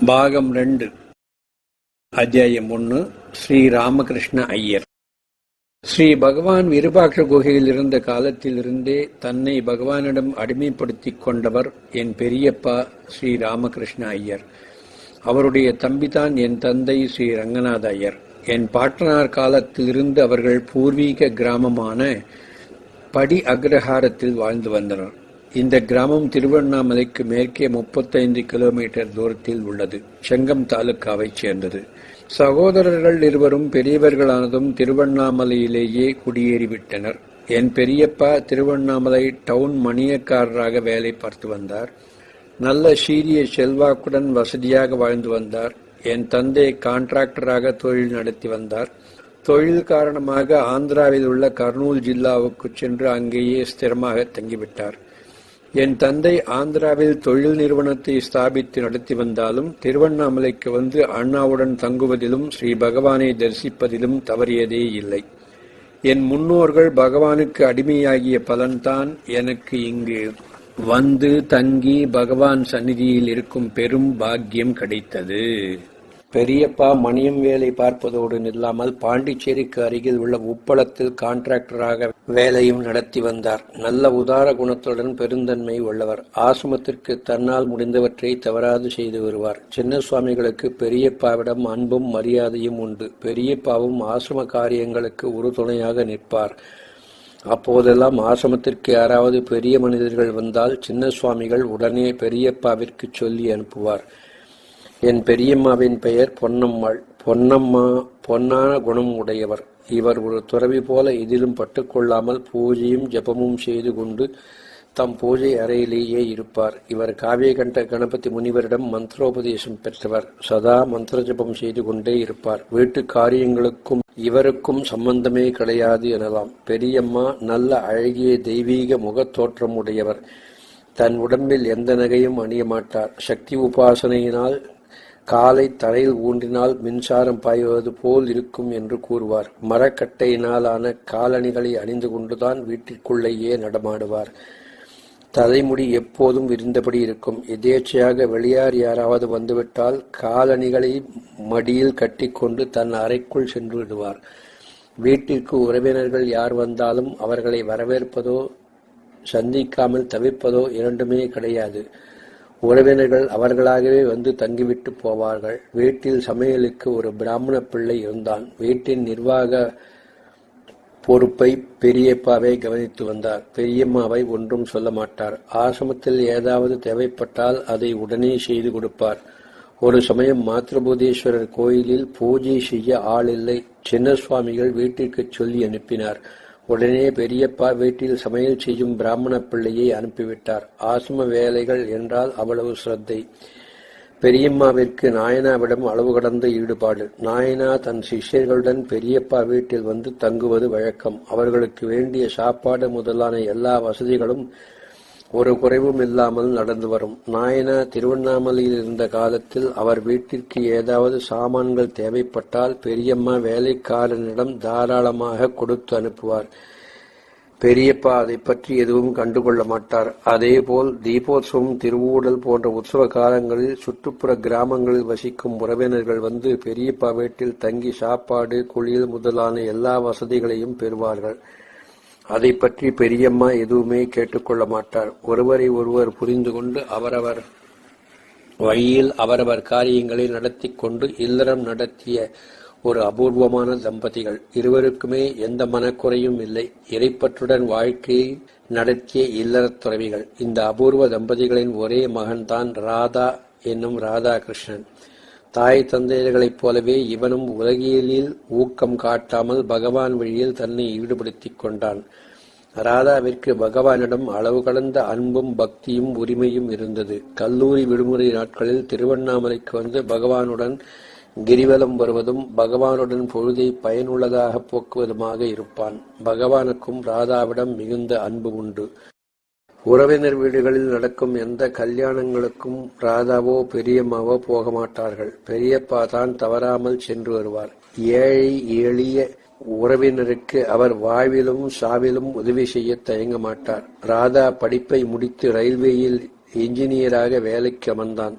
பாகம் 2 அத்தியாயம் 1 ஸ்ரீ ராமகிருஷ்ண ஐயர். ஸ்ரீ பகவான் விருபாட்ச குகையில் இருந்த காலத்திலிருந்தே தன்னை பகவானிடம் அடிமைப்படுத்திக் கொண்டவர் என் பெரியப்பா ஸ்ரீ ராமகிருஷ்ண ஐயர். அவருடைய தம்பிதான் என் தந்தை ஸ்ரீ ரங்கநாத ஐயர். என் பாட்டனார் காலத்திலிருந்து அவர்கள் பூர்வீக கிராமமான படி அக்ரஹாரத்தில் வாழ்ந்து வந்தனர். இந்த கிராமம் திருவண்ணாமலைக்கு மேற்கே 35 கிலோமீட்டர் தூரத்தில் உள்ளது. செங்கம் தாலுக்காவைச் சேர்ந்தது. சகோதரர்கள் இருவரும் பெரியவர்களானதும் திருவண்ணாமலையிலேயே குடியேறிவிட்டனர். என் பெரியப்பா திருவண்ணாமலை டவுன் மணியக்காரராக வேலை பார்த்து வந்தார். நல்ல சீரிய செல்வாக்குடன் வசதியாக வாழ்ந்து வந்தார். என் தந்தை கான்ட்ராக்டராக தொழில் நடத்தி வந்தார். தொழில் காரணமாக ஆந்திராவில் உள்ள கர்னூல் ஜில்லாவுக்கு சென்று அங்கேயே ஸ்திரமாக தங்கிவிட்டார். என் தந்தை ஆந்திராவில் தொழில் நிறுவனத்தை ஸ்தாபித்து நடத்தி வந்தாலும் திருவண்ணாமலைக்கு வந்து அண்ணாவுடன் தங்குவதிலும் ஸ்ரீ பகவானை தரிசிப்பதிலும் தவறியதே இல்லை. என் முன்னோர்கள் பகவானுக்கு அடிமையாகிய பலன்தான் எனக்கு இங்கு வந்து தங்கி பகவான் சந்நிதியில் இருக்கும் பெரும் பாக்கியம் கிடைத்தது. பெரியப்பா மணியம் வேலை பார்ப்பதோடு நில்லாமல் பாண்டிச்சேரிக்கு அருகில் உள்ள உப்பளத்தில் கான்ட்ராக்டராக வேலையும் நடத்தி வந்தார். நல்ல உதார குணத்துடன் பெருந்தன்மை உள்ளவர். ஆசிரமத்திற்கு தன்னால் முடிந்தவற்றை தவறாது செய்து வருவார். சின்ன சுவாமிகளுக்கு பெரியப்பாவிடம் அன்பும் மரியாதையும் உண்டு. பெரியப்பாவும் ஆசிரம காரியங்களுக்கு ஒரு துணையாக நிற்பார். அப்போதெல்லாம் ஆசிரமத்திற்கு யாராவது பெரிய மனிதர்கள் வந்தால் சின்ன சுவாமிகள் உடனே பெரியப்பாவிற்கு சொல்லி அனுப்புவார். என் பெரியம்மாவின் பெயர் பொன்னம்மாள். பொன்னம்மா பொன்னான குணம் உடையவர். இவர் ஒரு துறவி போல இதிலும் பட்டுக்கொள்ளாமல் பூஜையும் ஜபமும் செய்து கொண்டு தம் பூஜை அறையிலேயே இருப்பார். இவர் காவியகண்ட கணபதி முனிவரிடம் மந்திரோபதேசம் பெற்றவர். சதா மந்திர ஜபம் செய்து கொண்டே இருப்பார். வீட்டு காரியங்களுக்கும் இவருக்கும் சம்பந்தமே கிடையாது எனலாம். பெரியம்மா நல்ல அழகிய தெய்வீக முகத்தோற்றம் உடையவர். தன் உடம்பில் எந்த நகையும் அணிய மாட்டார். சக்தி உபாசனையினால் காலை தலையில் ஊன்றினால் மின்சாரம் பாய்வது போல் இருக்கும் என்று கூறுவார். மரக்கட்டையினாலான காலணிகளை அணிந்து கொண்டுதான் வீட்டிற்குள்ளேயே நடமாடுவார். தலைமுடி எப்போதும் விரிந்தபடி இருக்கும். எதேச்சையாக வெளியார் யாராவது வந்துவிட்டால் காலணிகளை மடியில் கட்டிக்கொண்டு தன் அறைக்குள் சென்று விடுவார். வீட்டிற்கு உறவினர்கள் யார் வந்தாலும் அவர்களை வரவேற்பதோ சந்திக்காமல் தவிர்ப்பதோ இரண்டுமே கிடையாது. உறவினர்கள் அவர்களாகவே வந்து தங்கிவிட்டு போவார்கள். வீட்டில் சமையலுக்கு ஒரு பிராமண பிள்ளை இருந்தான். வீட்டின் நிர்வாக பொறுப்பை பெரியப்பாவை கவனித்து வந்தார். பெரியம்மாவை ஒன்றும் சொல்ல மாட்டார். ஆசிரமத்தில் ஏதாவது தேவைப்பட்டால் அதை உடனே செய்து கொடுப்பார். ஒரு சமயம் மாத்ருபூதேஸ்வரர் கோயிலில் பூஜை செய்ய ஆள் இல்லை. சின்ன சுவாமிகள் வீட்டிற்கு சொல்லி அனுப்பினார். உடனே பெரியப்பா வீட்டில் சமையல் செய்யும் பிராமண பிள்ளையை அனுப்பிவிட்டார். ஆசிரம வேலைகள் என்றால் அவ்வளவு சிரத்தை. பெரியம்மாவிற்கு நாயனாவிடம் அளவு கடந்த ஈடுபாடு. நாயனா தன் சிஷ்யர்களுடன் பெரியப்பா வீட்டில் வந்து தங்குவது வழக்கம். அவர்களுக்கு வேண்டிய சாப்பாடு முதலான எல்லா வசதிகளும் ஒரு குறைவும் இல்லாமல் நடந்து வரும். நாயனா திருவண்ணாமலையில் இருந்த காலத்தில் அவர் வீட்டிற்கு ஏதாவது சாமான்கள் தேவைப்பட்டால் பெரியம்மா வேலைக்காரனிடம் தாராளமாக கொடுத்து அனுப்புவார். பெரியப்பா அதை பற்றி எதுவும் கண்டுகொள்ள மாட்டார். அதேபோல் தீபோத்சவம், திருவூடல் போன்ற உற்சவ காலங்களில் சுற்றுப்புற கிராமங்களில் வசிக்கும் உறவினர்கள் வந்து பெரியப்பா வீட்டில் தங்கி சாப்பாடு, குளியல் முதலான எல்லா வசதிகளையும் பெறுவார்கள். அதை பற்றி பெரியம்மா எதுவுமே கேட்டுக்கொள்ள மாட்டார். ஒருவரை ஒருவர் புரிந்து கொண்டு அவரவர் வழியில் அவரவர் காரியங்களை நடத்தி கொண்டு இல்லறம் நடத்திய ஒரு அபூர்வமான தம்பதிகள். இருவருக்குமே எந்த மனக்குறையும் இல்லை. இறைப்பற்றுடன் வாழ்க்கையை நடத்திய இல்லறத் துறவிகள். இந்த அபூர்வ தம்பதிகளின் ஒரே மகன்தான் ராதா என்னும் ராதாகிருஷ்ணன். தாய் தந்தையர்களைப் போலவே இவனும் உலகியலில் ஊக்கம் காட்டாமல் பகவான் வழியில் தன்னை ஈடுபடுத்திக் கொண்டான். ராதாவிற்கு பகவானிடம் அளவு கடந்த அன்பும் பக்தியும் உரிமையும் இருந்தது. கல்லூரி விடுமுறை நாட்களில் திருவண்ணாமலைக்கு வந்து பகவானுடன் கிரிவலம் வருவதும் பகவானுடன் பொழுதை பயனுள்ளதாக போக்குவதுமாக இருப்பான். பகவானுக்கும் ராதாவிடம் மிகுந்த அன்பு உண்டு. உறவினர் வீடுகளில் நடக்கும் எந்த கல்யாணங்களுக்கும் ராதாவோ பெரியம்மாவோ போக மாட்டார்கள். பெரியப்பா தான் தவறாமல் சென்று வருவார். ஏழை எளிய உறவினருக்கு அவர் வாழ்விலும் சாவிலும் உதவி செய்ய தயங்க மாட்டார். ராதா படிப்பை முடித்து ரயில்வேயில் என்ஜினியராக வேலைக்கு அமர்ந்தான்.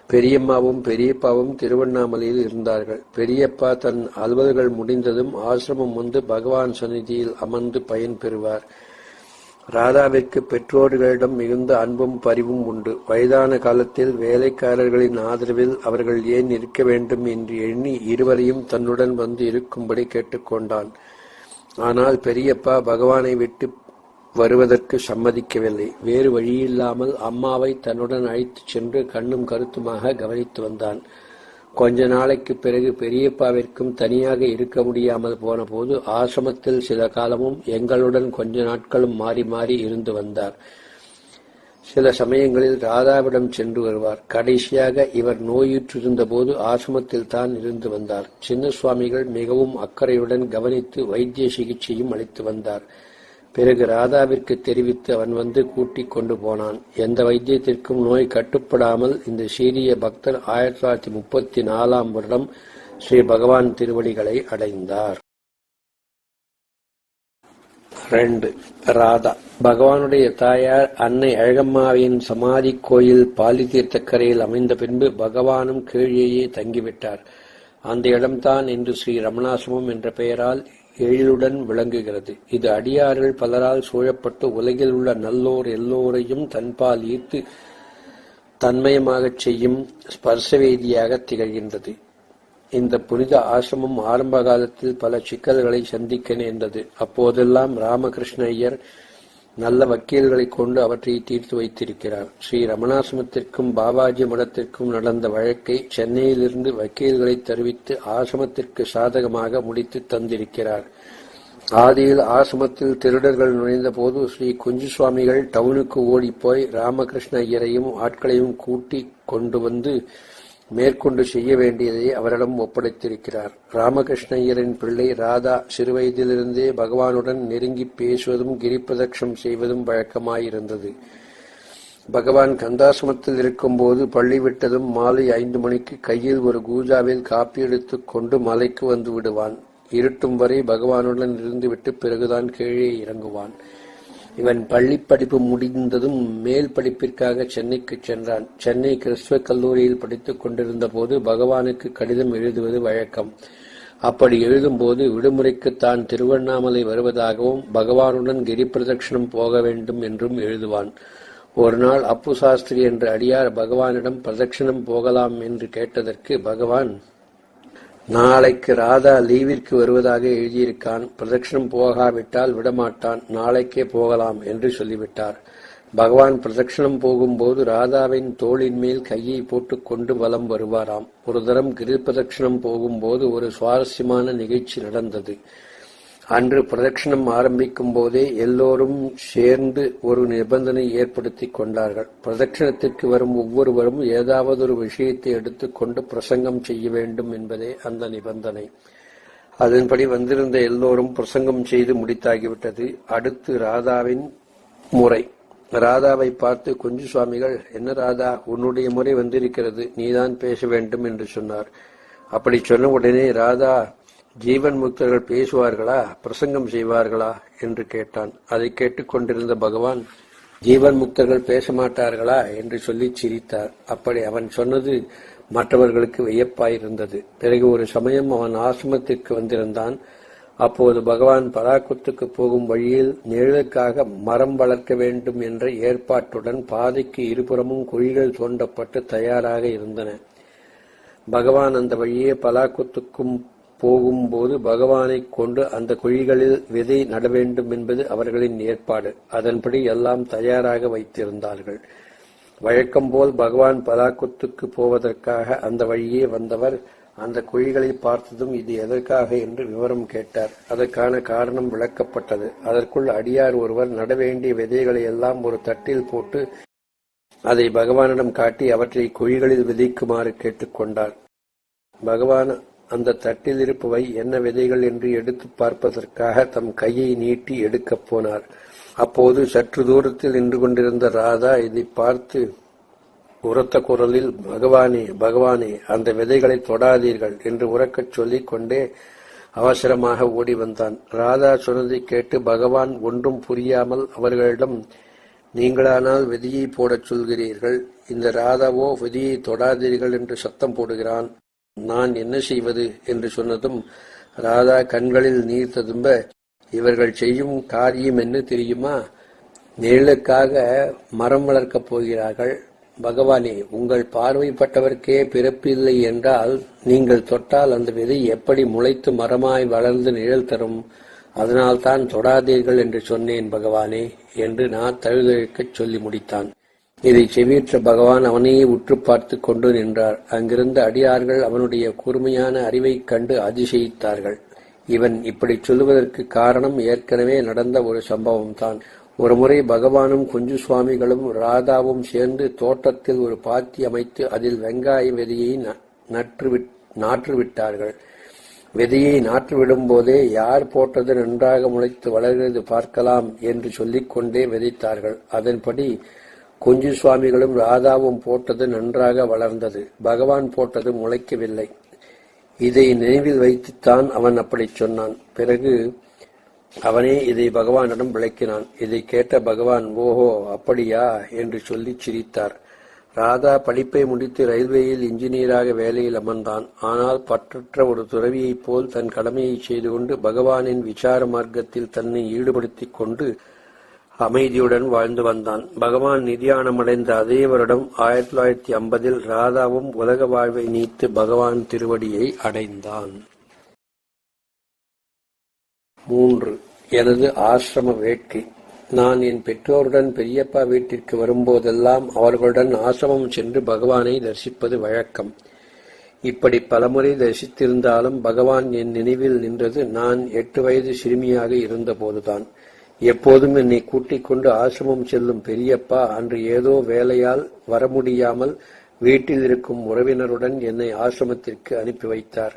பெரியம்மாவும் பெரியப்பாவும் திருவண்ணாமலையில் இருந்தார்கள். பெரியப்பா தன் அலுவல்கள் முடிந்ததும் ஆசிரமம் வந்து பகவான் சந்நிதியில் அமர்ந்து பயன் பெறுவார். ராதாவிற்கு பெற்றோர்களிடம் மிகுந்த அன்பும் பரிவும் உண்டு. வயதான காலத்தில் வேலைக்காரர்களின் ஆதரவில் அவர்கள் ஏன் இருக்க வேண்டும் என்று எண்ணி இருவரையும் தன்னுடன் வந்து இருக்கும்படி கேட்டுக்கொண்டான். ஆனால் பெரியப்பா பகவானை விட்டு வருவதற்கு சம்மதிக்கவில்லை. வேறு வழியில்லாமல் அம்மாவை தன்னுடன் அழைத்துச் சென்று கண்ணும் கருத்துமாக கவனித்து வந்தான். கொஞ்ச நாளைக்கு பிறகு பெரியப்பாவிற்கும் தனியாக இருக்க முடியாமல் போன போது ஆசிரமத்தில் சில காலமும் எங்களுடன் கொஞ்ச நாட்களும் மாறி மாறி இருந்து வந்தார். சில சமயங்களில் ராதாவிடம் சென்று வருவார். கடைசியாக இவர் நோயுற்றிருந்த போது ஆசிரமத்தில் தான் இருந்து வந்தார். சின்ன சுவாமிகள் மிகவும் அக்கறையுடன் கவனித்து வைத்திய சிகிச்சையும் அளித்து வந்தார். பிறகு ராதாவிற்கு தெரிவித்து அவன் வந்து கூட்டிக் கொண்டு போனான். எந்த வைத்தியத்திற்கும் நோய் கட்டுப்படாமல் இந்த சீரிய பக்தர் 1934 வருடம் ஸ்ரீ பகவான் திருவடிகளை அடைந்தார். 2. ராதா. பகவானுடைய தாயார் அன்னை அழகம்மாவின் சமாதி கோயில் பாலி தீர்த்தக்கரையில் அமைந்த பின்பு பகவானும் கீழேயே தங்கிவிட்டார். அந்த இடம்தான் இன்று ஸ்ரீ ரமணாசிரமம் என்ற பெயரால் எழிலுடன் விளங்குகிறது. இது அடியார்கள் பலரால் சூழப்பட்டு உலகில் உள்ள நல்லோர் எல்லோரையும் தன்பால் ஈர்த்து தன்மயமாகச் செய்யும் ஸ்பர்சவேதியாக திகழ்கின்றது. இந்த புனித ஆசிரமம் ஆரம்ப காலத்தில் பல சிக்கல்களை சந்திக்க நேர்ந்தது. அப்போதெல்லாம் ராமகிருஷ்ண ஐயர் நல்ல வக்கீல்களை கொண்டு அவற்றை தீர்த்து வைத்திருக்கிறார். ஸ்ரீ ரமணாசிரமத்திற்கும் பாபாஜி மடத்திற்கும் நடந்த வழக்கை சென்னையிலிருந்து வக்கீல்களை தெரிவித்து ஆசிரமத்திற்கு சாதகமாக முடித்து தந்திருக்கிறார். ஆதியில் ஆசிரமத்தில் திருடர்கள் நுழைந்த போது ஸ்ரீ குஞ்சு சுவாமிகள் டவுனுக்கு ஓடிப்போய் ராமகிருஷ்ண ஐயரையும் ஆட்களையும் கூட்டி கொண்டு வந்து மேற்கொண்டு செய்ய வேண்டியதை அவரிடம் ஒப்படைத்திருக்கிறார். ராமகிருஷ்ண ஐயரின் பிள்ளை ராதா சிறுவயதிலிருந்தே பகவானுடன் நெருங்கி பேசுவதும் கிரிப்பிரதட்சணம் செய்வதும் வழக்கமாயிருந்தது. பகவான் கந்தாசிரமத்தில் இருக்கும்போது பள்ளி விட்டதும் மாலை 5 மணிக்கு கையில் ஒரு கூஜாவில் காப்பி எடுத்துக் கொண்டு மலைக்கு வந்து விடுவான். இருட்டும் வரை பகவானுடன் இருந்துவிட்டு பிறகுதான் கீழே இறங்குவான். இவன் பள்ளி படிப்பு முடிந்ததும் மேல் படிப்பிற்காக சென்னைக்கு சென்றான். சென்னை கிறிஸ்துவ கல்லூரியில் படித்துக் கொண்டிருந்த போது பகவானுக்கு கடிதம் எழுதுவது வழக்கம். அப்படி எழுதும்போது விடுமுறைக்கு தான் திருவண்ணாமலை வருவதாகவும் பகவானுடன் கிரி பிரதட்சணம் போக வேண்டும் என்றும் எழுதுவான். ஒரு நாள் அப்பு சாஸ்திரி என்ற அடியார் பகவானிடம் பிரதட்சணம் போகலாம் என்று கேட்டதற்கு பகவான், நாளைக்கு ராதா லீவிற்கு வருவதாக எழுதியிருக்கான், பிரதட்சணம் போகாவிட்டால் விடமாட்டான், நாளைக்கே போகலாம் என்று சொல்லிவிட்டார். பகவான் பிரதட்சணம் போகும்போது ராதாவின் தோளின் மேல் கையை போட்டுக் கொண்டு வலம் வருவாராம். ஒரு தரம் கிரி பிரதட்சணம் போகும்போது ஒரு சுவாரஸ்யமான நிகழ்ச்சி நடந்தது. அன்று பிரதட்சணம் ஆரம்பிக்கும் போதே எல்லோரும் சேர்ந்து ஒரு நிபந்தனை ஏற்படுத்தி கொண்டார்கள். பிரதட்சணத்திற்கு வரும் ஒவ்வொருவரும் ஏதாவது ஒரு விஷயத்தை எடுத்துக்கொண்டு பிரசங்கம் செய்ய வேண்டும் என்பதே அந்த நிபந்தனை. அதன்படி வந்திருந்த எல்லோரும் பிரசங்கம் செய்து முடித்தாகிவிட்டது. அடுத்து ராதாவின் முறை. ராதாவை பார்த்து குஞ்சு சுவாமிகள், என்ன ராதா, உன்னுடைய முறை வந்திருக்கிறது, நீதான் பேச வேண்டும் என்று சொன்னார். அப்படி சொன்ன உடனே ராதா, ஜீவன் முக்தர்கள் பேசுவார்களா, பிரசங்கம் செய்வார்களா என்று கேட்டான். அதை கேட்டுக்கொண்டிருந்த பகவான், ஜீவன் முக்தர்கள் பேச மாட்டார்களா என்று சொல்லி சிரித்தார். அப்படி அவன் சொன்னது மற்றவர்களுக்கு வியப்பாயிருந்தது. பிறகு ஒரு சமயம் அவன் ஆசிரமத்திற்கு வந்திருந்தான். அப்போது பகவான் பராக்குத்துக்கு போகும் வழியில் நிழலுக்காக மரம் வளர்க்க வேண்டும் என்ற ஏற்பாட்டுடன் பாதைக்கு இருபுறமும் குழிகள் தோண்டப்பட்டு தயாராக இருந்தன. பகவான் அந்த வழியே பலாக்குத்துக்கும் போகும்போது பகவானை கொண்டு அந்த குழிகளில் விதை நட வேண்டும் என்பது அவர்களின் ஏற்பாடு. அதன்படி எல்லாம் தயாராக வைத்திருந்தார்கள். வழக்கம்போல் பகவான் பலாக்குத்துக்கு போவதற்காக அந்த வழியே வந்தவர் அந்த குழிகளை பார்த்ததும் இது எதற்காக என்று விவரம் கேட்டார். அதற்கான காரணம் விளக்கப்பட்டது. அதற்குள் அடியார் ஒருவர் நட வேண்டிய விதைகளை எல்லாம் ஒரு தட்டில் போட்டு அதை பகவானிடம் காட்டி அவற்றை குழிகளில் விதைக்குமாறு கேட்டுக்கொண்டார். பகவான் அந்த தட்டில் இருப்பவை என்ன விதைகள் என்று எடுத்து பார்ப்பதற்காக தம் கையை நீட்டி எடுக்கப் போனார். அப்போது சற்று தூரத்தில் நின்று கொண்டிருந்த ராதா இதை பார்த்து உரத்த குரலில், பகவானே பகவானே, அந்த விதைகளை தொடாதீர்கள் என்று உரக்கச் சொல்லிக் கொண்டே அவசரமாக ஓடி வந்தான். ராதா சொன்னதை கேட்டு பகவான் ஒன்றும் புரியாமல் அவர்களிடம், நீங்களானால் விதியை போடச் சொல்கிறீர்கள். இந்த ராதாவோ விதியை தொடாதீர்கள் என்று சத்தம் போடுகிறான். நான் என்ன செய்வது என்று சொன்னதும் ராதா கண்களில் நீர் ததும்ப, இவர்கள் செய்யும் காரியம் என்ன தெரியுமா? நிழலுக்காக மரம் வளர்க்கப் போகிறார்கள். பகவானே, உங்கள் பார்வைப்பட்டவர்க்கே பிறப்பில்லை என்றால் நீங்கள் தொட்டால் அந்த விதை எப்படி முளைத்து மரமாய் வளர்ந்து நிழல் தரும்? அதனால்தான் தொடாதீர்கள் என்று சொன்னேன் பகவானே என்று நான் தழுதழுக்கச் சொல்லி முடித்தான். இதை செவியுற்ற பகவான் அவனையே உற்று பார்த்து கொண்டு நின்றார். அங்கிருந்த அடியார்கள் அவனுடைய கூர்மையான அறிவைக் கண்டு அதிசயித்தார்கள். இவன் இப்படி சொல்லுவதற்கு காரணம் ஏற்கனவே நடந்த ஒரு சம்பவம்தான். ஒருமுறை பகவானும் குஞ்சு சுவாமிகளும் ராதாவும் சேர்ந்து தோட்டத்தில் ஒரு பாத்தி அமைத்து அதில் வெங்காய விதையை நாற்றுவிட்டார்கள். விதையை நாற்றுவிடும் போதே யார் போட்டது நன்றாக முளைத்து வளர்கிறது பார்க்கலாம் என்று சொல்லிக்கொண்டே விதைத்தார்கள். அதன்படி குஞ்சு சுவாமிகளும் ராதாவும் போட்டது நன்றாக வளர்ந்தது. பகவான் போட்டது முளைக்கவில்லை. இதை நினைவில் வைத்துத்தான் அவன் அப்படி சொன்னான். பிறகு அவனே இதை பகவானிடம் விளக்கினான். இதை கேட்ட பகவான், ஓஹோ அப்படியா என்று சொல்லி சிரித்தார். ராதா படிப்பை முடித்து ரயில்வேயில் இன்ஜினியராக வேலையில் அமர்ந்தான். ஆனால் பற்றற்ற ஒரு துறவியைப் போல் தன் கடமையை செய்து கொண்டு பகவானின் விசார மார்க்கத்தில் தன்னை ஈடுபடுத்திக் கொண்டு அமைதியுடன் வாழ்ந்து வந்தான். பகவான் நிதியானமடைந்த அதே வருடம் 1950 ராதாவும் உலக வாழ்வை நீத்து பகவான் திருவடியை அடைந்தான். 3. எனது ஆசிரம வேட்கை. நான் என் பெற்றோருடன் பெரியப்பா வீட்டிற்கு வரும்போதெல்லாம் அவர்களுடன் ஆசிரமம் சென்று பகவானை தரிசிப்பது வழக்கம். இப்படி பலமுறை தரிசித்திருந்தாலும் பகவான் என் நினைவில் நின்றது நான் 8 வயது சிறுமியாக இருந்தபோதுதான். எப்போதும் என்னை கூட்டிக் கொண்டு ஆசிரமம் செல்லும் பெரியப்பா அன்று ஏதோ வேலையால் வர முடியாமல் வீட்டில் இருக்கும் உறவினருடன் என்னை ஆசிரமத்திற்கு அனுப்பி வைத்தார்.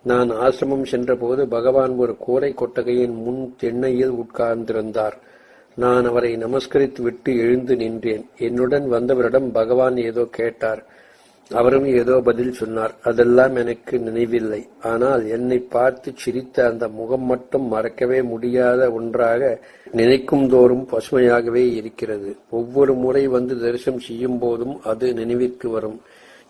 நான் ஆசிரமம் சென்றபோது பகவான் ஒரு கூரை கொட்டகையின் முன் திண்ணையில் உட்கார்ந்திருந்தார். நான் அவரை நமஸ்கரித்து விட்டு எழுந்து நின்றேன். என்னுடன் வந்தவரிடம் பகவான் ஏதோ கேட்டார். அவரும் ஏதோ பதில் சொன்னார். அதெல்லாம் எனக்கு நினைவில்லை. ஆனால் என்னை பார்த்து சிரித்த அந்த முகம் மட்டும் மறக்கவே முடியாத ஒன்றாக நினைக்கும் தோறும் பசுமையாகவே இருக்கிறது. ஒவ்வொரு முறை வந்து தரிசனம் செய்யும் போதும் அது நினைவிற்கு வரும்.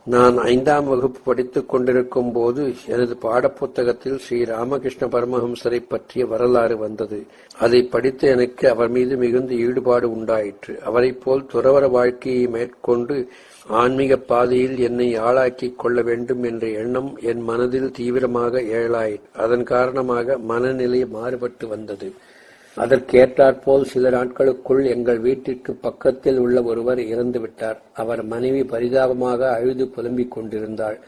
நான் 5ஆம் வகுப்பு படித்துக் கொண்டிருக்கும் போது எனது பாடப்புத்தகத்தில் ஸ்ரீ ராமகிருஷ்ண பரமஹம்சரை பற்றிய வரலாறு வந்தது. அதை படித்து எனக்கு அவர் மீது மிகுந்த ஈடுபாடு உண்டாயிற்று. அவரைப் போல் துறவற வாழ்க்கையை மேற்கொண்டு ஆன்மீக பாதையில் என்னை ஆளாக்கிக் கொள்ள வேண்டும் என்ற எண்ணம் என் மனதில் தீவிரமாக எழலாயிற்று. அதன் காரணமாக மனநிலை மாறுபட்டு வந்தது. அதற்கேற்றாற்போல் சில நாட்களுக்குள் எங்கள் வீட்டிற்கு பக்கத்தில் உள்ள ஒருவர் இறந்துவிட்டார். அவர் மனைவி பரிதாபமாக அழுது புலம்பிக் கொண்டிருந்தாள்.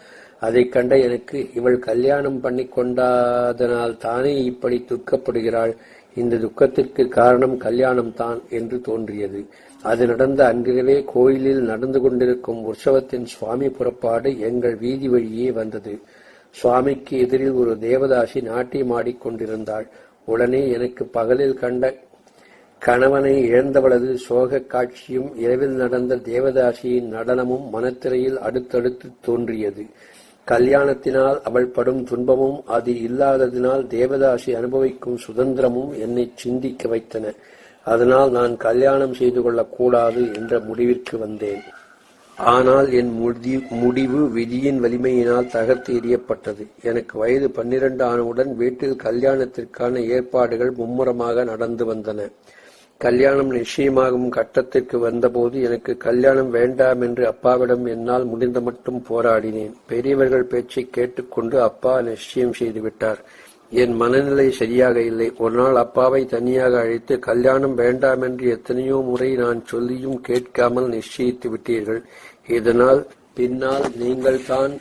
அதைக் கண்ட எனக்கு, இவள் கல்யாணம் பண்ணி கொண்டாதனால் தானே இப்படி துக்கப்படுகிறாள், இந்த துக்கத்திற்கு காரணம் கல்யாணம்தான் என்று தோன்றியது. அது நடந்த அன்றிரவே கோயிலில் நடந்து கொண்டிருக்கும் உற்சவத்தின் சுவாமி புறப்பாடு எங்கள் வீதி வழியே வந்தது. சுவாமிக்கு எதிரில் ஒரு தேவதாசி நாட்டியம் ஆடிக்கொண்டிருந்தாள். உடனே எனக்கு பகலில் கண்ட கணவனை இழந்தவளது சோக காட்சியும் இரவில் நடந்த தேவதாசியின் நடனமும் மனத்திரையில் அடுத்தடுத்து தோன்றியது. கல்யாணத்தினால் அவள் படும் துன்பமும் அது இல்லாததினால் தேவதாசி அனுபவிக்கும் சுதந்திரமும் என்னை சிந்திக்க வைத்தன. அதனால் நான் கல்யாணம் செய்து கொள்ளக்கூடாது என்ற முடிவிற்கு வந்தேன். ஆனால் என் முடிவு விதியின் வலிமையினால் தகர்த்து எறியப்பட்டது. எனக்கு வயது 12 ஆனவுடன் வீட்டில் கல்யாணத்திற்கான ஏற்பாடுகள் மும்முரமாக நடந்து வந்தன. கல்யாணம் நிச்சயமாகும் கட்டத்திற்கு வந்தபோது எனக்கு கல்யாணம் வேண்டாம் என்று அப்பாவிடம் என்னால் முடிந்த மட்டும் போராடினேன். பெரியவர்கள் பேச்சை கேட்டுக்கொண்டு அப்பா நிச்சயம் செய்துவிட்டார். என் மனநிலை சரியாக இல்லை. ஒரு நாள் அப்பாவை தனியாக அழைத்து, கல்யாணம் வேண்டாம் என்று எத்தனையோ முறை நான் சொல்லியும் கேட்காமல் நிச்சயித்து விட்டீர்கள். இதனால் பின்னால் நீங்கள் தான்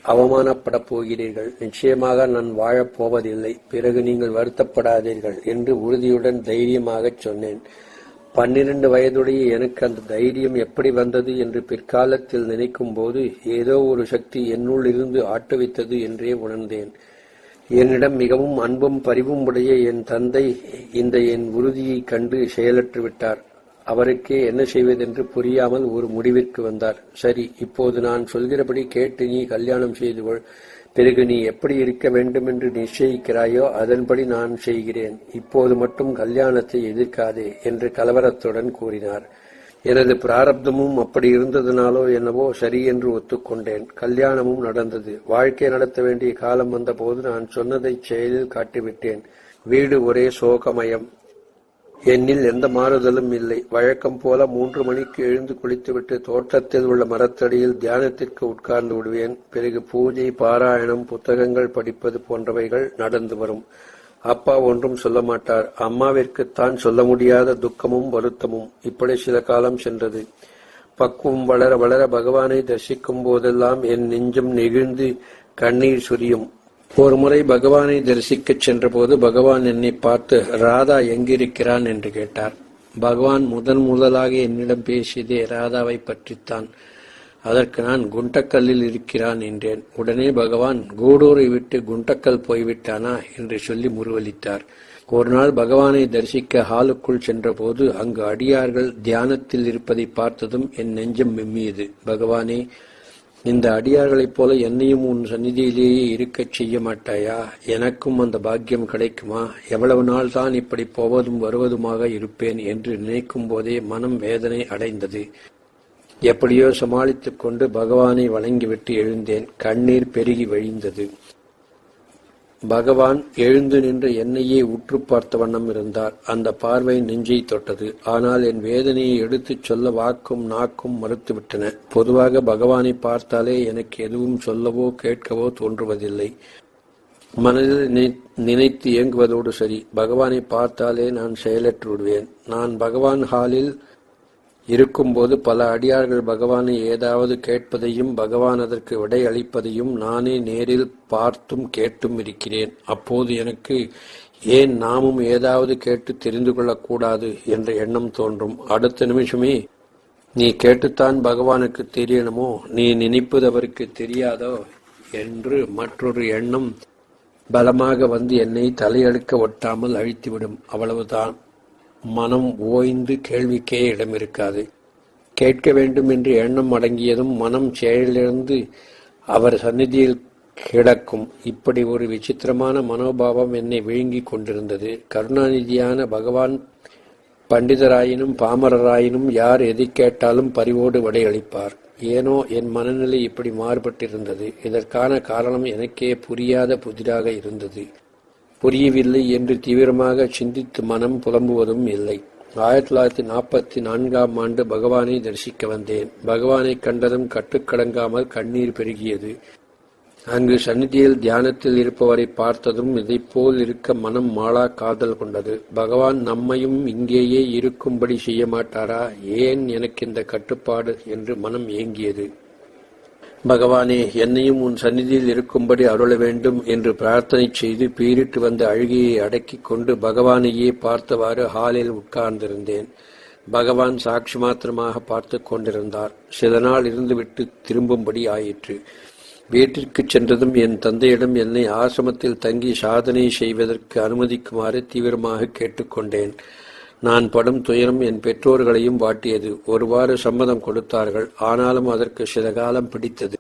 அவமானப்படப் போகிறீர்கள். நிச்சயமாக நான் வாழப்போவதில்லை. பிறகு நீங்கள் வருத்தப்படாதீர்கள் என்று உறுதியுடன் தைரியமாகச் சொன்னேன். 12 வயதுடைய எனக்கு அந்த தைரியம் எப்படி வந்தது என்று பிற்காலத்தில் நினைக்கும் போது ஏதோ ஒரு சக்தி என்னுள் இருந்து ஆட்டுவித்தது என்றே உணர்ந்தேன். என்னிடம் மிகவும் அன்பும் பரிவும் உடைய என் தந்தை இந்த என் உறுதியை கண்டு செயலற்று விட்டார். அவருக்கே என்ன செய்வதென்று புரியாமல் ஒரு முடிவிற்கு வந்தார். சரி, இப்போது நான் சொல்கிறபடி கேட்டு நீ கல்யாணம் செய்து கொள். பிறகு நீ எப்படி இருக்க வேண்டுமென்று நிச்சயிக்கிறாயோ அதன்படி நான் செய்கிறேன். இப்போது மட்டும் கல்யாணத்தை எதிர்க்காதே என்று கலவரத்துடன் கூறினார். எனது பிராரப்தமும் அப்படி இருந்ததுனாலோ என்னவோ சரி என்று ஒத்துக்கொண்டேன். கல்யாணமும் நடந்தது. வாழ்க்கை நடத்த வேண்டிய காலம் வந்தபோது நான் சொன்னதை செயலில் காட்டிவிட்டேன். வீடு ஒரே சோகமயம். என்னில் எந்த மாறுதலும் இல்லை. வழக்கம் போல 3 மணிக்கு எழுந்து குளித்துவிட்டு தோட்டத்தில் உள்ள மரத்தடியில் தியானத்திற்கு உட்கார்ந்து விடுவேன். பிறகு பூஜை, பாராயணம், புத்தகங்கள் படிப்பது போன்றவைகள் நடந்து வரும். அப்பா ஒன்றும் சொல்ல மாட்டார். அம்மாவிற்குத்தான் சொல்ல முடியாத துக்கமும் வருத்தமும். இப்படி சில காலம் சென்றது. பக்குவம் வளர வளர பகவானை தரிசிக்கும் போதெல்லாம் என் நெஞ்சம் நெகிழ்ந்து கண்ணீர் சொரியும். ஒரு முறை பகவானை தரிசிக்கச் சென்றபோது பகவான் என்னை பார்த்து, ராதா எங்கிருக்கிறான் என்று கேட்டார். பகவான் முதலாக என்னிடம் பேசியதே ராதாவை பற்றித்தான். அதற்கு நான் குண்டக்கல்லில் இருக்கிறான் என்றேன். உடனே பகவான், கூடூரை விட்டு குண்டக்கல் போய்விட்டானா என்று சொல்லி முறுவலித்தார். ஒரு நாள் பகவானை தரிசிக்க ஹாலுக்குள் சென்றபோது அங்கு அடியார்கள் தியானத்தில் இருப்பதை பார்த்ததும் என் நெஞ்சம் விம்மியது. பகவானே, இந்த அடியார்களைப் போல என்னையும் உன் சந்நிதியிலேயே இருக்கச் செய்ய மாட்டாயா? எனக்கும் அந்த பாக்கியம் கிடைக்குமா? எவ்வளவு நாள் தான் இப்படி போவதும் வருவதுமாக இருப்பேன் என்று நினைக்கும் போதே மனம் வேதனை அடைந்தது. எப்படியோ சமாளித்துக் கொண்டு பகவானை வணங்கிவிட்டு எழுந்தேன். கண்ணீர் பெருகி வழிந்தது. பகவான் எழுந்து நின்று என்னையே உற்று பார்த்த வண்ணம் இருந்தார். அந்த பார்வை நெஞ்சை தொட்டது. ஆனால் என் வேதனையை எடுத்துச் சொல்ல வாக்கும் நாக்கும் மறுத்துவிட்டன. பொதுவாக பகவானை பார்த்தாலே எனக்கு எதுவும் சொல்லவோ கேட்கவோ தோன்றுவதில்லை. மனதில் நினைத்து இயங்குவதோடு சரி. பகவானை பார்த்தாலே நான் செயலற்று விடுவேன். நான் பகவான் ஹாலில் இருக்கும்போது பல அடியார்கள் பகவானை ஏதாவது கேட்பதையும் பகவான் அதற்கு விடை அளிப்பதையும் நானே நேரில் பார்த்தும் கேட்டும் இருக்கிறேன். அப்போது எனக்கு ஏன் நாமும் ஏதாவது கேட்டு தெரிந்து கொள்ளக்கூடாது என்ற எண்ணம் தோன்றும். அடுத்த நிமிஷமே, நீ கேட்டுத்தான் பகவானுக்கு தெரியணுமோ, நீ நினைப்பது அவருக்கு தெரியாதோ என்று மற்றொரு எண்ணம் பலமாக வந்து என்னை தலையெடுக்க ஒட்டாமல் அழித்துவிடும். அவ்வளவுதான். மனம் ஓய்ந்து கேள்விக்கே இடம் இருக்காது. கேட்க வேண்டும் என்று எண்ணம் அடங்கியதும் மனம் செயலிழந்து அவர் சந்நிதியில் கிடக்கும். இப்படி ஒரு விசித்திரமான மனோபாவம் என்னை விழுங்கிக் கொண்டிருந்தது. கருணாநிதியான பகவான் பண்டிதராயினும் பாமரராயினும் யார் எதை கேட்டாலும் பரிவோடு விடையளிப்பார். ஏனோ என் மனநிலை இப்படி மாறுபட்டிருந்தது. இதற்கான காரணம் எனக்கே புரியாத புதிராக இருந்தது. புரியவில்லை என்று தீவிரமாக சிந்தித்து மனம் புலம்புவதும் இல்லை. 1944ஆம் ஆண்டு பகவானை தரிசிக்க வந்தேன். பகவானை கண்டதும் கட்டுக்கடங்காமல் கண்ணீர் பெருகியது. அங்கு சந்நிதியில் தியானத்தில் இருப்பவரை பார்த்ததும் இதைப்போல் இருக்க மனம் மாளா காதல் கொண்டது. பகவான் நம்மையும் இங்கேயே இருக்கும்படி செய்ய மாட்டாரா? ஏன் எனக்கு இந்த கட்டுப்பாடு என்று மனம் ஏங்கியது. பகவானே, என்னையும் உன் சந்நிதியில் இருக்கும்படி அருள வேண்டும் என்று பிரார்த்தனை செய்து பீரிட்டு வந்த அழுகையை அடக்கிக் கொண்டு பகவானையே பார்த்தவாறு ஹாலில் உட்கார்ந்திருந்தேன். பகவான் சாட்சி மாத்திரமாக பார்த்து கொண்டிருந்தார். சில நாள் இருந்துவிட்டு திரும்பும்படி ஆயிற்று. வீட்டிற்கு சென்றதும் என் தந்தையிடம் என்னை ஆசிரமத்தில் தங்கி சாதனை செய்வதற்கு அனுமதிக்குமாறு தீவிரமாக கேட்டுக்கொண்டேன். நான் படும் துயரம் என் பெற்றோர்களையும் வாட்டியது. ஒருவாறு சம்மதம் கொடுத்தார்கள். ஆனாலும் அதற்கு சில காலம் பிடித்தது.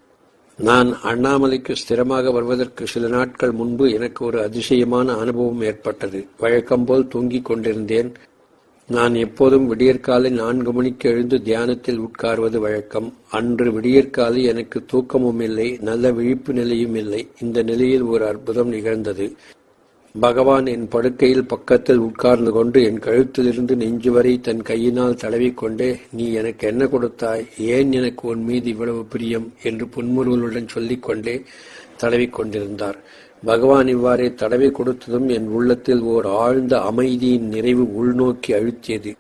நான் அண்ணாமலைக்கு ஸ்திரமாக வருவதற்கு சில நாட்கள் முன்பு எனக்கு ஒரு அதிசயமான அனுபவம் ஏற்பட்டது. வழக்கம்போல் தூங்கிக் கொண்டிருந்தேன். நான் எப்போதும் விடியற்காலை 4 மணிக்கு எழுந்து தியானத்தில் உட்கார்வது வழக்கம். அன்று விடியற்காலை எனக்கு தூக்கமும் இல்லை, நல்ல விழிப்பு நிலையும் இல்லை. இந்த நிலையில் ஒரு அற்புதம் நிகழ்ந்தது. பகவான் என் படுக்கையில் பக்கத்தில் உட்கார்ந்து கொண்டு என் கழுத்திலிருந்து நெஞ்சு வரை தன் கையினால் தடவிக்கொண்டே, நீ எனக்கு என்ன கொடுத்தாய்? ஏன் எனக்கு உன் மீது இவ்வளவு பிரியம் என்று புன்முறுவலுடன் சொல்லிக்கொண்டே தடவிக்கொண்டிருந்தார். பகவான் இவ்வாறே தடவி கொடுத்ததும் என் உள்ளத்தில் ஓர் ஆழ்ந்த அமைதியின் நிறைவு உள்நோக்கி அழுத்தியது.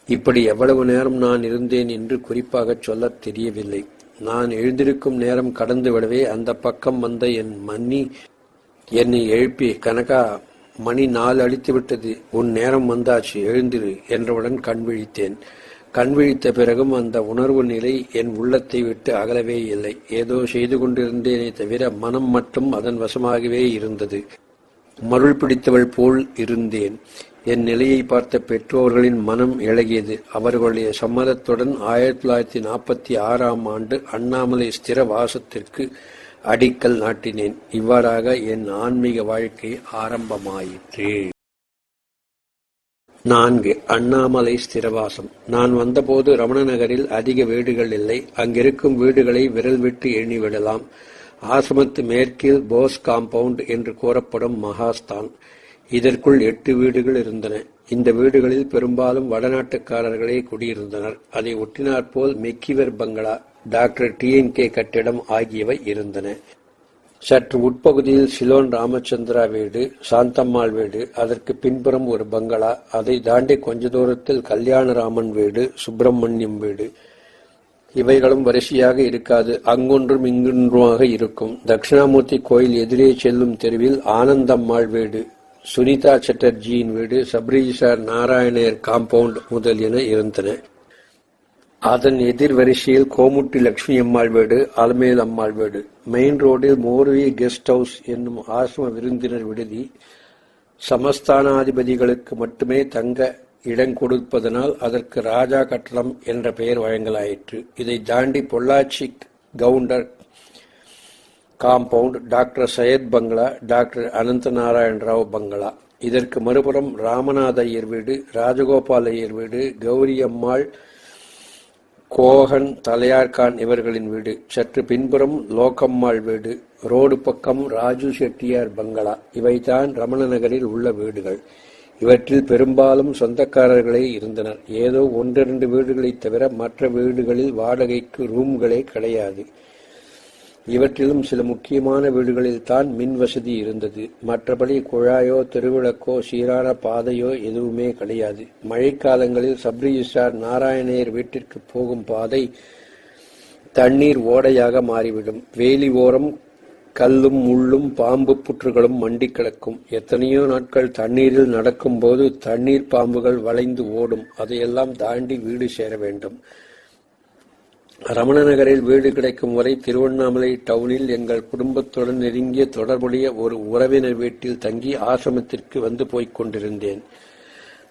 இப்படி எவ்வளவு நேரம் நான் இருந்தேன் என்று குறிப்பாகச் சொல்லத் தெரியவில்லை. நான் எழுந்திருக்கும் நேரம் கடந்து விடவே அந்த பக்கம் வந்த என் மன்னி என்னை எழுப்பி, கனகா, மணி 4 அடித்துவிட்டது, உன் நேரம் வந்தாச்சு, எழுந்திரு என்றவுடன் கண் விழித்தேன். கண் விழித்த பிறகும் அந்த உணர்வு நிலை என் உள்ளத்தை விட்டு அகலவே இல்லை. ஏதோ செய்து கொண்டிருந்தேனே தவிர மனம் மட்டும் அதன் வசமாகவே இருந்தது. மருள் பிடித்தவள் போல் இருந்தேன். என் நிலையை பார்த்த பெற்றோர்களின் மனம் இளகியது. அவர்களுடைய சம்மதத்துடன் 1946ஆம் ஆண்டு அண்ணாமலை ஸ்திர வாசத்திற்கு அடிக்கல் நாட்டினேன். இவ்வாறாக என் ஆன்மீக வாழ்க்கை ஆரம்பமாயிற்று. 4. அண்ணாமலை ஸ்திரவாசம். நான் வந்தபோது ரமண நகரில் அதிக வீடுகள் இல்லை. அங்கிருக்கும் வீடுகளை விரல் விட்டு எண்ணிவிடலாம். ஆசிரமத்து மேற்கில் போஸ் காம்பவுண்ட் என்று கூறப்படும் மகாஸ்தான். இதற்குள் 8 வீடுகள் இருந்தன. இந்த வீடுகளில் பெரும்பாலும் வடநாட்டுக்காரர்களே குடியிருந்தனர். அதை ஒட்டினாற்போல் மெக்கிவர் பங்களா, டாக்டர் TNK கட்டிடம் ஆகியவை இருந்தன. சற்று உட்பகுதியில் சிலோன் ராமச்சந்திரா வீடு, சாந்தம்மாள் வீடு, அதற்கு பின்புறம் ஒரு பங்களா, அதை தாண்டி கொஞ்ச தூரத்தில் கல்யாணராமன் வீடு, சுப்பிரமணியம் வீடு. இவைகளும் வரிசையாக இருக்காது, அங்கொன்றும் இங்கொன்றுமாக இருக்கும். தட்சிணாமூர்த்தி கோயில் எதிரே செல்லும் தெருவில் ஆனந்தம்மாள் வீடு, சுனிதா சட்டர்ஜியின் வீடு, சப்ரீஜிசார் நாராயணயர் காம்பவுண்ட் முதலியன இருந்தன. அதன் எதிர் வரிசையில் கோமுட்டி லட்சுமி அம்மாள் வீடு, அலமேல் அம்மாள் வீடு. மெயின் ரோடில் மோர்வி கெஸ்ட் ஹவுஸ் என்னும் ஆசிரம விருந்தினர் விடுதி. சமஸ்தானாதிபதிகளுக்கு மட்டுமே தங்க இடம் கொடுப்பதனால் அதற்கு ராஜா கட்டடம் என்ற பெயர் வழங்கலாயிற்று. இதை தாண்டி Pollachi Gounder compound, doctor Syed bungalow, doctor அனந்த நாராயண ராவ் பங்களா. இதற்கு மறுபுறம் ராமநாத ஐயர் வீடு, ராஜகோபால் ஐயர் வீடு, கௌரி அம்மாள், கோகன், தலையார்கான் இவர்களின் வீடு. சற்று பின்புறம் லோகம்மாள் வீடு. ரோடு பக்கம் ராஜு செட்டியார் பங்களா. இவைதான் ரமண நகரில் உள்ள வீடுகள். இவற்றில் பெரும்பாலும் சொந்தக்காரர்களே இருந்தனர். ஏதோ 1-2 வீடுகளைத் தவிர மற்ற வீடுகளில் வாடகைக்கு ரூம்களே கிடையாது. இவற்றிலும் சில முக்கியமான வீடுகளில் தான் மின் வசதி இருந்தது. மற்றபடி குழாயோ தெருவிளக்கோ சீரான பாதையோ எதுவுமே கிடையாது. மழைக்காலங்களில் சப்ரீஜிசார் நாராயணயர் வீட்டிற்கு போகும் பாதை தண்ணீர் ஓடையாக மாறிவிடும். வேலி ஓரம் கல்லும் முள்ளும் பாம்பு புற்றுகளும் மண்டி கிடக்கும். எத்தனையோ நாட்கள் தண்ணீரில் நடக்கும்போது தண்ணீர் பாம்புகள் வளைந்து ஓடும். அதையெல்லாம் தாண்டி வீடு சேர வேண்டும். ரமண நகரில் வீடு கிடைக்கும் வரை திருவண்ணாமலை டவுனில் எங்கள் குடும்பத்துடன் நெருங்கிய தொடர்புடைய ஒரு உறவினர் வீட்டில் தங்கி ஆசிரமத்திற்கு வந்து போய்க் கொண்டிருந்தேன்.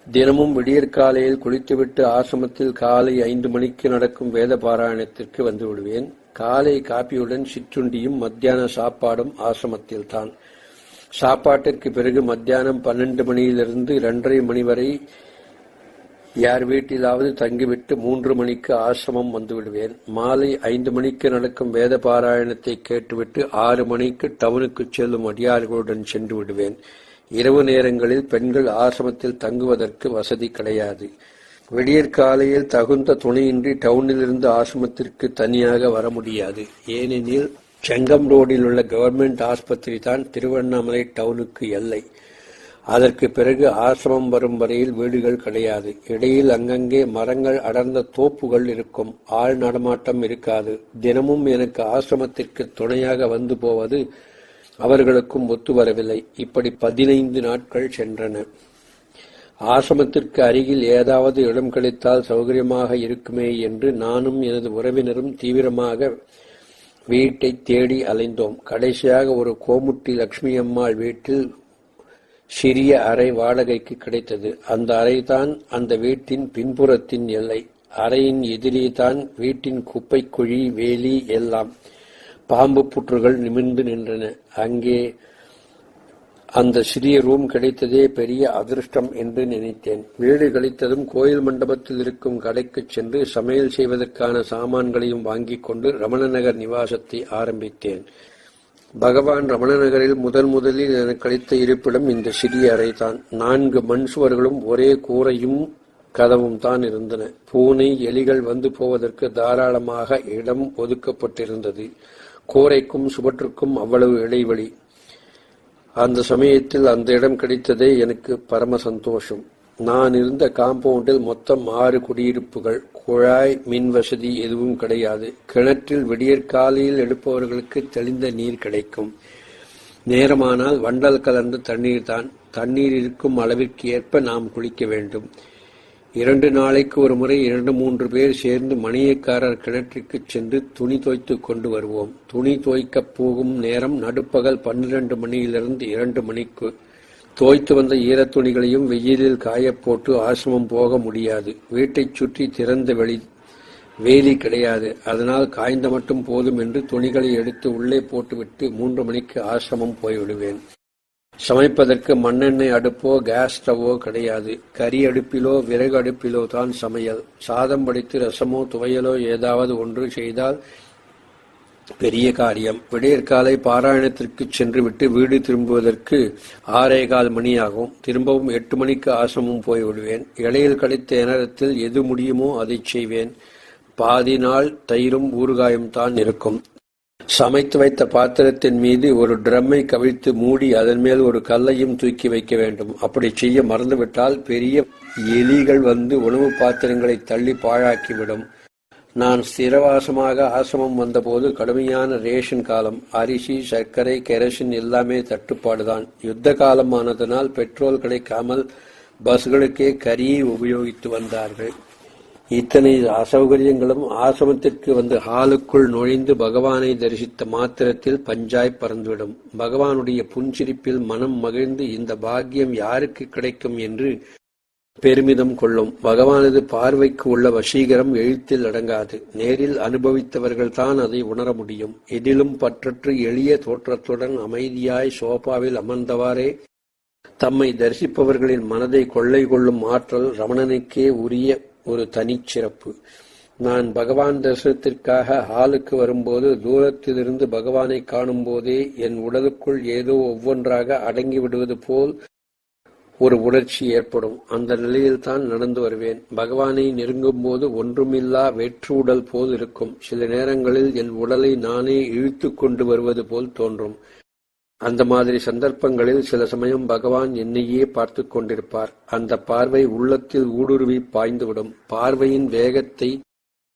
தினமும் விடியற்காலையில் குளித்துவிட்டு ஆசிரமத்தில் காலை 5 மணிக்கு நடக்கும் வேத பாராயணத்திற்கு வந்து விடுவேன். காலை காப்பியுடன் சிற்றுண்டியும் மத்தியான சாப்பாடும் ஆசிரமத்தில்தான். சாப்பாட்டிற்கு பிறகு மத்தியானம் 12 மணியிலிருந்து 2:30 மணி வரை யார் வீட்டிலாவது தங்கிவிட்டு 3 மணிக்கு ஆசிரமம் வந்துவிடுவேன். மாலை 5 மணிக்கு நடக்கும் வேத பாராயணத்தை கேட்டுவிட்டு 6 மணிக்கு டவுனுக்கு செல்லும் அடியார்களுடன் சென்று விடுவேன். இரவு நேரங்களில் பெண்கள் ஆசிரமத்தில் தங்குவதற்கு வசதி கிடையாது. விடியற்காலையில் தகுந்த துணையின்றி டவுனிலிருந்து ஆசிரமத்திற்கு தனியாக வர முடியாது. ஏனெனில் செங்கம் ரோடில் உள்ள கவர்மெண்ட் ஆஸ்பத்திரி தான் திருவண்ணாமலை டவுனுக்கு எல்லை. அதற்கு பிறகு ஆசிரமம் வரும் வரையில் வீடுகள் கிடையாது. இடையில் அங்கங்கே மரங்கள் அடர்ந்த தோப்புகள் இருக்கும். ஆள் நடமாட்டம் இருக்காது. தினமும் எனக்கு ஆசிரமத்திற்கு துணையாக வந்து போவது அவர்களுக்கும் ஒத்து வரவில்லை. இப்படி 15 நாட்கள் சென்றன. ஆசிரமத்திற்கு அருகில் ஏதாவது இடம் கிடைத்தால் சௌகரியமாக இருக்குமே என்று நானும் எனது உறவினரும் தீவிரமாக வீட்டை தேடி அலைந்தோம். கடைசியாக ஒரு கோமுட்டி லட்சுமி அம்மாள் வீட்டில் சிறிய அறை வாடகைக்கு கிடைத்தது. அந்த அறைதான் அந்த வீட்டின் பின்புறத்தின் எல்லை. அறையின் எதிரே தான் வீட்டின் குப்பை குழி, வேலி எல்லாம். பாம்பு புற்றுகள் நிமிர்ந்து நின்றன. அங்கே அந்த சிறிய ரூம் கிடைத்ததே பெரிய அதிர்ஷ்டம் என்று நினைத்தேன். வீடு கிடைத்ததும் கோயில் மண்டபத்தில் இருக்கும் கடைக்குச் சென்று சமையல் செய்வதற்கான சாமான்களையும் வாங்கிக் கொண்டு ரமணநகர் நிவாசத்தை ஆரம்பித்தேன். பகவான் ரமண நகரில் முதலில் எனக்கு அளித்த இருப்பிடம் இந்த சிறிய அறைதான். 4 மண் சுவர்களும் ஒரே கூரையும் கதவும் தான் இருந்தன. பூனை, எலிகள் வந்து போவதற்கு தாராளமாக இடம் ஒதுக்கப்பட்டிருந்தது. கூரைக்கும் சுவற்றுக்கும் அவ்வளவு இடைவெளி. அந்த சமயத்தில் அந்த இடம் கிடைத்ததே எனக்கு பரம சந்தோஷம். நான் இருந்த காம்பவுண்டில் மொத்தம் 6 குடியிருப்புகள். குழாய், மின் வசதி எதுவும் கிடையாது. கிணற்றில் விடியற்காலையில் எடுப்பவர்களுக்கு தெளிந்த நீர் கிடைக்கும். நேரமானால் வண்டல் கலர்ந்த தண்ணீர் தான். தண்ணீர் இருக்கும் அளவிற்கு ஏற்ப நாம் குளிக்க வேண்டும். 2 நாளைக்கு ஒரு முறை 2-3 பேர் சேர்ந்து மணியக்காரர் கிணற்றுக்கு சென்று துணி துவைத்து கொண்டு வருவோம். துணி துவைக்கப் போகும் நேரம் நடுப்பகல் 12 மணியிலிருந்து 2 மணிக்கு. தோய்த்து வந்த ஈரத்துணிகளையும் வெயிலில் காயப்போட்டு ஆசிரமம் போக முடியாது. வீட்டைச் சுற்றி திறந்த வேலி கிடையாது. அதனால் காய்ந்த மட்டும் போதும் என்று துணிகளை எடுத்து உள்ளே போட்டுவிட்டு 3 மணிக்கு ஆசிரமம் போய்விடுவேன். சமைப்பதற்கு மண்ணெண்ணெய் அடுப்போ கேஸ் ஸ்டவ்வோ கிடையாது. கரி அடுப்பிலோ விறகு அடுப்பிலோ தான் சமையல். சாதம் வடித்து ரசமோ துவையலோ ஏதாவது ஒன்று செய்தால் பெரிய காரியம். விடியற்காலை பாராயணத்திற்கு சென்று விட்டு வீடு திரும்புவதற்கு 6:15 மணி ஆகும். திரும்பவும் 8 மணிக்கு ஆசிரமம் போய்விடுவேன். இலையில் கிடைத்த நேரத்தில் எது முடியுமோ அதை செய்வேன். பாதி நாள் தயிரும் ஊறுகாயும் தான் இருக்கும். சமைத்து வைத்த பாத்திரத்தின் மீது ஒரு ட்ரம்மை கவிழ்த்து மூடி அதன் மேல் ஒரு கல்லையும் தூக்கி வைக்க வேண்டும். அப்படி செய்ய மறந்துவிட்டால் பெரிய எலிகள் வந்து உணவு பாத்திரங்களை தள்ளி பாழாக்கிவிடும். நான் ஸ்திரவாசமாக ஆசிரமம் வந்தபோது கடுமையான ரேஷன் காலம். அரிசி, சர்க்கரை, கெரசின் எல்லாமே தட்டுப்பாடுதான். யுத்த காலமானதனால் பெட்ரோல் கிடைக்காமல் பஸ்களுக்கே கரியை உபயோகித்து வந்தார்கள். இத்தனை அசௌகரியங்களும் ஆசிரமத்திற்கு வந்து ஹாலுக்குள் நுழைந்து பகவானை தரிசித்த மாத்திரத்தில் பஞ்சாய் பறந்துவிடும். பகவானுடைய புன்சிரிப்பில் மனம் மகிழ்ந்து இந்த பாக்கியம் யாருக்கு கிடைக்கும் என்று பெருமிதம் கொள்ளும். பகவானது பார்வைக்கு உள்ள வசீகரம் எழுத்தில் அடங்காது. நேரில் அனுபவித்தவர்கள்தான் அதை உணர முடியும். எதிலும் பற்றற்று எளிய தோற்றத்துடன் அமைதியாய் சோபாவில் அமர்ந்தவாறே தம்மை தரிசிப்பவர்களின் மனதை கொள்ளை கொள்ளும் ஆற்றல் ரமணனுக்கே உரிய ஒரு தனிச்சிறப்பு. நான் பகவான் தரிசனத்திற்காக ஹாலுக்கு வரும்போது தூரத்திலிருந்து பகவானை காணும் போதே என் உடலுக்குள் ஏதோ ஒவ்வொன்றாக அடங்கிவிடுவது போல் ஒரு உணர்ச்சி ஏற்படும். அந்த நிலையில்தான் நடந்து வருவேன். பகவானை நெருங்கும் போது ஒன்றுமில்லா வெற்று உடல் போல் இருக்கும். சில நேரங்களில் என் உடலை நானே இழுத்து கொண்டு வருவது போல் தோன்றும். அந்த மாதிரி சந்தர்ப்பங்களில் சில சமயம் பகவான் என்னையே பார்த்து கொண்டிருப்பார். அந்த பார்வை உள்ளத்தில் ஊடுருவி பாய்ந்துவிடும். பார்வையின் வேகத்தை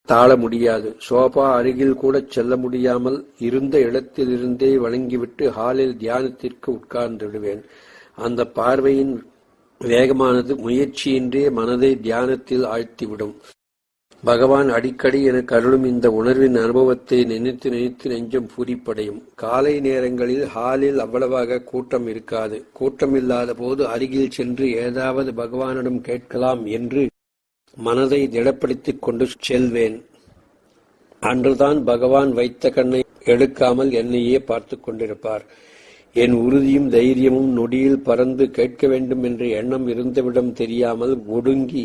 தாழ முடியாது. சோபா அருகில் கூட செல்ல முடியாமல் இருந்த இடத்திலிருந்தே வணங்கிவிட்டு ஹாலில் தியானத்திற்கு உட்கார்ந்து விடுவேன். அந்த பார்வையின் வேகமானது முயற்சியின்றே மனதை தியானத்தில் ஆழ்த்திவிடும். பகவான் அடிக்கடி எனக்கு அருளும் இந்த உணர்வின் அனுபவத்தை நினைத்து நினைத்து நெஞ்சம் பூரிப்படையும். காலை நேரங்களில் ஹாலில் அவ்வளவாக கூட்டம் இருக்காது. கூட்டம் இல்லாத போது அருகில் சென்று ஏதாவது பகவானிடம் கேட்கலாம் என்று மனதை திடப்படுத்திக் கொண்டு செல்வேன். அன்றுதான் பகவான் வைத்த கண்ணை எடுக்காமல் என்னையே பார்த்து கொண்டிருப்பார். என் உறுதியும் தைரியமும் நொடியில் பறந்து கேட்க வேண்டும் என்ற எண்ணம் இருந்தவிடம் தெரியாமல் ஒடுங்கி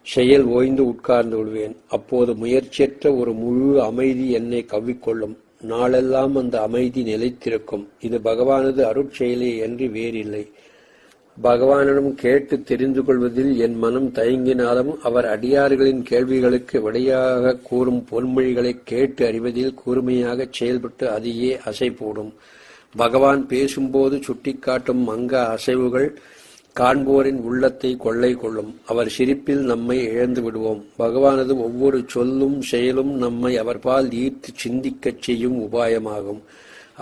செயல் ஓய்ந்து உட்கார்ந்து விடுவேன். அப்போது முயற்சியற்ற ஒரு முழு அமைதி என்னை கவ்விக்கொள்ளும். நாளெல்லாம் அந்த அமைதி நிலைத்திருக்கும். இது பகவானது அருட்செயலே என்று வேறில்லை. பகவானிடம் கேட்டு தெரிந்து கொள்வதில் என் மனம் தயங்கினாலும் அவர் அடியார்களின் கேள்விகளுக்கு விடையாக கூறும் பொன்மொழிகளை கேட்டு அறிவதில் கூர்மையாக செயல்பட்டு அதையே அசை போடும். பகவான் பேசும்போது சுட்டிக்காட்டும் அங்க அசைவுகள் காண்போரின் உள்ளத்தை கொள்ளை கொள்ளும். அவர் சிரிப்பில் நம்மை இழந்து விடுவோம். பகவானது ஒவ்வொரு சொல்லும் செயலும் நம்மை அவர்பால் ஈர்த்து சிந்திக்கச் செய்யும் உபாயமாகும்.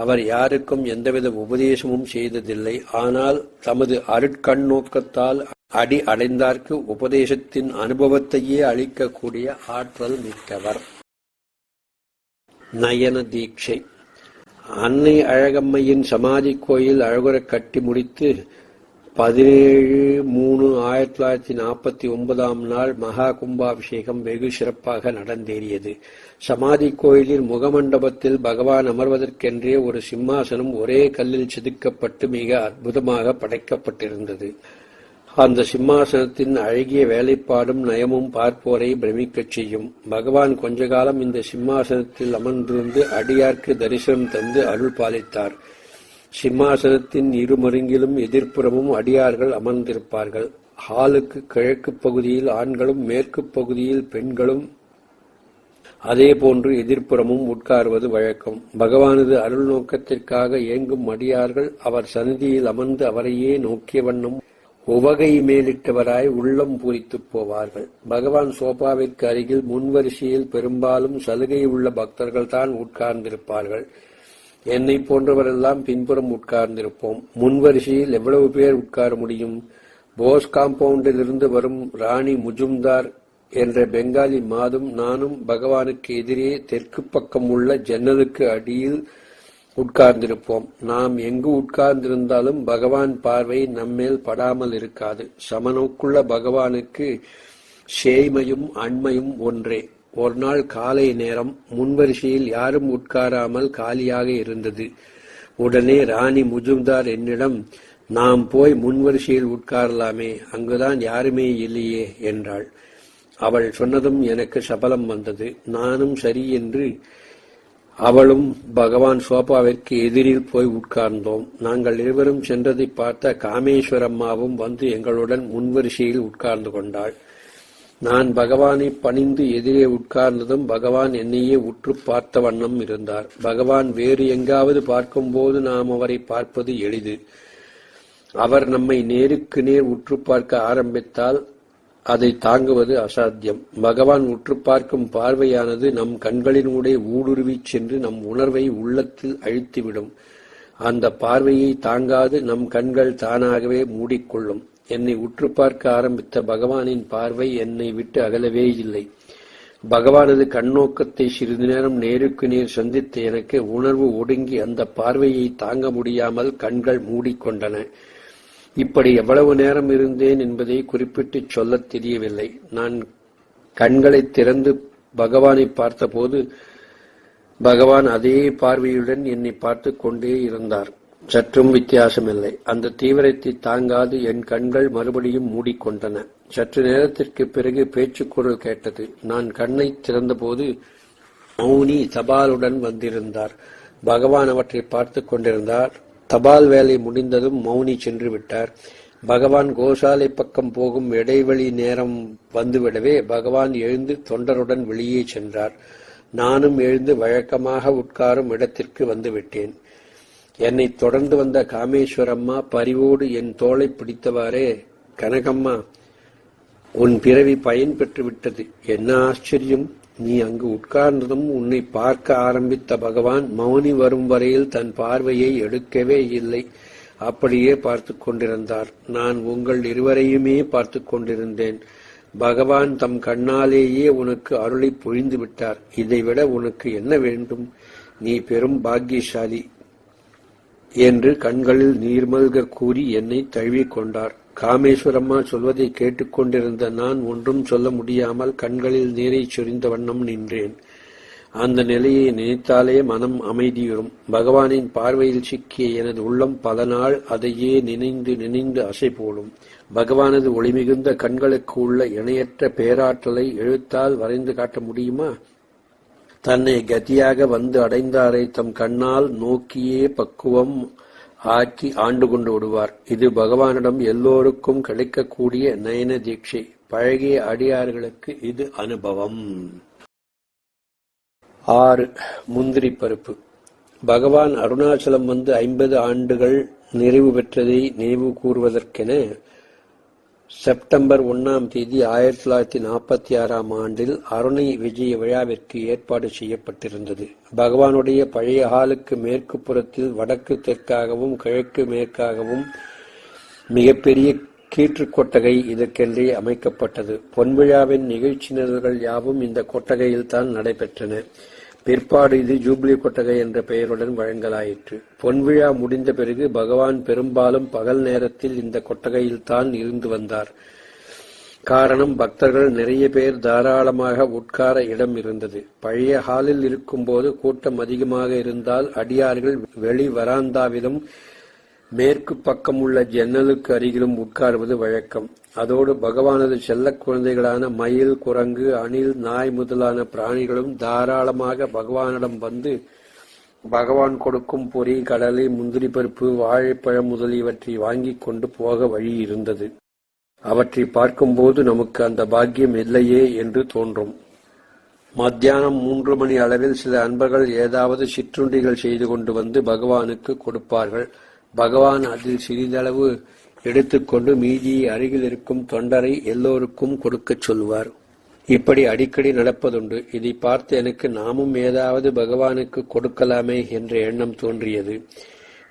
அவர் யாருக்கும் எந்தவித உபதேசமும் செய்ததில்லை. ஆனால் தமது அருட்கண்ணோக்கத்தால் அடி அடைந்தார்க்கு உபதேசத்தின் அனுபவத்தையே அளிக்கக்கூடிய ஆற்றல் மிக்கவர். நயன தீட்சை. அன்னை அழகம்மையின் சமாதி கோயில் அழகுறக் கட்டி முடித்து 17/3/1949 நாள் மகா கும்பாபிஷேகம் வெகு சிறப்பாக நடந்தேறியது. சமாதி கோயிலின் முகமண்டபத்தில் பகவான் அமர்வதற்கென்றே ஒரு சிம்மாசனம் ஒரே கல்லில் செதுக்கப்பட்டு மிக அற்புதமாக படைக்கப்பட்டிருந்தது. அந்த சிம்மாசனத்தின் அழகிய வேலைப்பாடும் நயமும் பார்ப்போரை பிரமிக்கச் செய்யும். பகவான் கொஞ்ச காலம் இந்த சிம்மாசனத்தில் அமர்ந்திருந்து அடியார்க்கு தரிசனம் தந்து அருள் பாலித்தார். சிம்மாசனத்தின் இருமருங்கிலும் எதிர்ப்புறமும் அடியார்கள் அமர்ந்திருப்பார்கள். ஹாலுக்கு கிழக்கு பகுதியில் ஆண்களும் மேற்கு பகுதியில் பெண்களும் அதேபோன்று எதிர்ப்புறமும் உட்காருவது வழக்கம். பகவானது அருள் நோக்கத்திற்காக ஏங்கும் அடியார்கள் அவர் சந்நிதியில் அமர்ந்து அவரையே நோக்கிய வண்ணம் உவகை மேலிட்டவராய் உள்ளம் பூரித்துப் போவார்கள். பகவான் சோபாவிற்கு அருகில் முன்வரிசையில் பெரும்பாலும் சலுகை உள்ள பக்தர்கள்தான் உட்கார்ந்திருப்பார்கள். என்னை போன்றவரெல்லாம் பின்புறம் உட்கார்ந்திருப்போம். முன்வரிசையில் எவ்வளவு பேர் உட்கார முடியும்? போஸ் காம்பவுண்டிலிருந்து வரும் ராணி முஜும்தார் என்ற பெங்காலி மாதும் நானும் பகவானுக்கு எதிரே தெற்கு பக்கம் உள்ள ஜன்னலுக்கு அடியில் உட்கார்ந்திருப்போம். நாம் எங்கு உட்கார்ந்திருந்தாலும் பகவான் பார்வை நம்மேல் படாமல் இருக்காது. சமநோக்குள்ள பகவானுக்கு சேய்மையும் அண்மையும் ஒன்றே. ஒரு நாள் காலை நேரம் முன்வரிசையில் யாரும் உட்காராமல் காலியாக இருந்தது. உடனே ராணி முஜும்தார் என்னிடம், நாம் போய் முன்வரிசையில் உட்காரலாமே, அங்குதான் யாருமே இல்லையே என்றாள். அவள் சொன்னதும் எனக்கு சபலம் வந்தது. நானும் சரி என்று அவளும் பகவான் சோபாவிற்கு எதிரில் போய் உட்கார்ந்தோம். நாங்கள் இருவரும் சென்றதை பார்த்த காமேஸ்வரம்மாவும் வந்து எங்களுடன் முன்வரிசையில் உட்கார்ந்து கொண்டாள். நான் பகவானை பணிந்து எதிரே உட்கார்ந்ததும் பகவான் என்னையே உற்று பார்த்த வண்ணம் இருந்தார். பகவான் வேறு எங்காவது பார்க்கும்போது நாம் அவரை பார்ப்பது எளிது. அவர் நம்மை நேருக்கு நேர் உற்று பார்க்க ஆரம்பித்தால் அதை தாங்குவது அசாத்தியம். பகவான் உற்று பார்க்கும் பார்வையானது நம் கண்களினூடே ஊடுருவிச் சென்று நம் உணர்வை உள்ளத்தில் அழித்துவிடும். அந்த பார்வையை தாங்காது நம் கண்கள் தானாகவே மூடிக்கொள்ளும். என்னை உற்று பார்க்க ஆரம்பித்த பகவானின் பார்வை என்னை விட்டு அகலவே இல்லை. பகவானது கண்ணோக்கத்தை சிறிது நேரம் நேருக்கு நேர் சந்தித்த எனக்கு உணர்வு ஒடுங்கி அந்த பார்வையை தாங்க முடியாமல் கண்கள் மூடிக்கொண்டன. இப்படி எவ்வளவு நேரம் இருந்தேன் என்பதை குறிப்பிட்டு சொல்லத் தெரியவில்லை. நான் கண்களை திறந்து பகவானை பார்த்தபோது பகவான் அதே பார்வையுடன் என்னை பார்த்து கொண்டே இருந்தார். சற்றும் வித்தியாசமில்லை. அந்த தீவிரத்தை தாங்காது என் கண்கள் மறுபடியும் மூடிக்கொண்டன. சற்று நேரத்திற்கு பிறகு பேச்சுக்குரல் கேட்டது. நான் கண்ணை திறந்தபோது மௌனி தபாலுடன் வந்திருந்தார். பகவான் அவற்றை பார்த்து கொண்டிருந்தார். தபால் வேலை முடிந்ததும் மௌனி சென்று விட்டார். பகவான் கோசாலை பக்கம் போகும் இடைவெளி நேரம் வந்துவிடவே பகவான் எழுந்து தொண்டருடன் வெளியே சென்றார். நானும் எழுந்து வழக்கமாக உட்காரும் இடத்திற்கு வந்துவிட்டேன். என்னை தொடர்ந்து வந்த காமேஸ்வரம்மா பரிவோடு என் தோளை பிடித்தவாறே, கனகம்மா, உன் பிறவி பயன் பெற்று விட்டது. என்ன ஆச்சரியம்! நீ அங்கு உட்கார்ந்ததும் உன்னை பார்க்க ஆரம்பித்த பகவான் மௌனி வரும் வரையில் தன் பார்வையை எடுக்கவே இல்லை. அப்படியே பார்த்து கொண்டிருந்தார். நான் உங்கள் இருவரையுமே பார்த்து கொண்டிருந்தேன். பகவான் தம் கண்ணாலேயே உனக்கு அருளை பொழிந்து விட்டார். இதைவிட உனக்கு என்ன வேண்டும்? நீ பெரும் பாக்கியசாலி என்று கண்களில் நீர்மல்க கூறி என்னை தழுவிக்கொண்டார். காமேஸ்வரம்மா சொல்வதை கேட்டுக்கொண்டிருந்த நான் ஒன்றும் சொல்ல முடியாமல் கண்களில் நீரை சொரிந்த வண்ணம் நின்றேன். அந்த நிலையை நினைத்தாலே மனம் அமைதியுறும். பகவானின் பார்வையில் சிக்கிய எனது உள்ளம் பல நாள் அதையே நினைந்து நினைந்து அசை போடும். பகவானது ஒளிமிகுந்த கண்களுக்கு உள்ள இணையற்ற பேராற்றலை எழுத்தால் வரைந்து காட்ட முடியுமா? தன்னை கதியாக வந்து அடைந்தாரை தம் கண்ணால் நோக்கியே பக்குவம் ஆக்கி ஆண்டு கொண்டு விடுவார். இது பகவானிடம் எல்லோருக்கும் கிடைக்கக்கூடிய நயன தீட்சை. பழகிய அடியார்களுக்கு இது அனுபவம். 6. முந்திரி பருப்பு. பகவான் அருணாச்சலம் வந்து 50 ஆண்டுகள் நிறைவு பெற்றதை நினைவு கூறுவதற்கென செப்டம்பர் 1ஆம் தேதி 1946ஆம் ஆண்டில் அருணை விஜய விழாவிற்கு ஏற்பாடு செய்யப்பட்டிருந்தது. பகவானுடைய பழைய ஹாலுக்கு மேற்கு புறத்தில் வடக்கு தெற்காகவும் கிழக்கு மேற்காகவும் மிகப்பெரிய கீற்று கொட்டகை இதற்கென்றே அமைக்கப்பட்டது. பொன்விழாவின் நிகழ்ச்சி நிரல்கள் யாவும் இந்த கொட்டகையில்தான் நடைபெற்றன. பிற்பாடு இது ஜூப்ளி கொட்டகை என்ற பெயருடன் வழங்கலாயிற்று. பொன்விழா முடிந்த பிறகு பகவான் பெரும்பாலும் பகல் நேரத்தில் இந்த கொட்டகையில்தான் இருந்து வந்தார். காரணம், பக்தர்கள் நிறைய பேர் தாராளமாக உட்கார இடம் இருந்தது. பழைய ஹாலில் இருக்கும்போது கூட்டம் அதிகமாக இருந்தால் அடியார்கள் வெளி வராந்தாவிலும் மேற்கு பக்கம் உள்ள ஜன்னலுக்கு அருகிலும் உட்கார்வது வழக்கம். அதோடு பகவானது செல்ல குழந்தைகளான மயில், குரங்கு, அணில், நாய் முதலான பிராணிகளும் தாராளமாக பகவானிடம் வந்து பகவான் கொடுக்கும் பொறி, கடலை, முந்திரி பருப்பு, வாழைப்பழம் முதலியவற்றை வாங்கிக் கொண்டு போக வழி இருந்தது. அவற்றை பார்க்கும்போது நமக்கு அந்த பாக்கியம் இல்லையே என்று தோன்றும். மத்தியானம் 3 மணி அளவில் சில அன்பர்கள் ஏதாவது சிற்றுண்டிகள் செய்து கொண்டு வந்து பகவானுக்கு கொடுப்பார்கள். பகவான் அதில் சிறிதளவு எடுத்துக்கொண்டு மீதியை அருகில் இருக்கும் தொண்டரை எல்லோருக்கும் கொடுக்கச் சொல்லுவார். இப்படி அடிக்கடி நடப்பதுண்டு. இதை பார்த்து எனக்கு நாமும் ஏதாவது பகவானுக்கு கொடுக்கலாமே என்ற எண்ணம் தோன்றியது.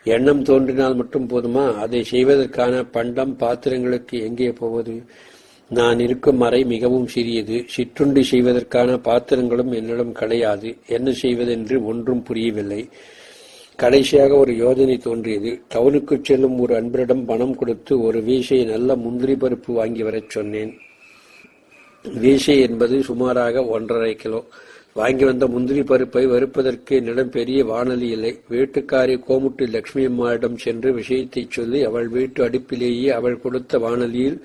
எண்ணம் தோன்றினால் மட்டும் போதுமா? அதை செய்வதற்கான பண்டம், பாத்திரங்களுக்கு எங்கே போவது? நான் இருக்கும் அறை மிகவும் சிறியது. சிற்றுண்டி செய்வதற்கான பாத்திரங்களும் என்னிடம் கிடையாது. என்ன செய்வதென்று ஒன்றும் புரியவில்லை. கடைசியாக ஒரு யோசனை தோன்றியது. டவுனுக்கு செல்லும் ஒரு அன்பரிடம் பணம் கொடுத்து ஒரு வீசை நல்ல முந்திரி பருப்பு வாங்கி வரச் சொன்னேன். வீசை என்பது சுமாராக 1½ கிலோ. வாங்கி வந்த முந்திரி பருப்பை வறுப்பதற்கு என்னிடம் பெரிய வாணலி இல்லை. வீட்டுக்காரி கோமுட்டி லட்சுமி அம்மாளிடம் சென்று விஷயத்தை சொல்லி அவள் வீட்டு அடுப்பிலேயே அவள் கொடுத்த வாணலியில்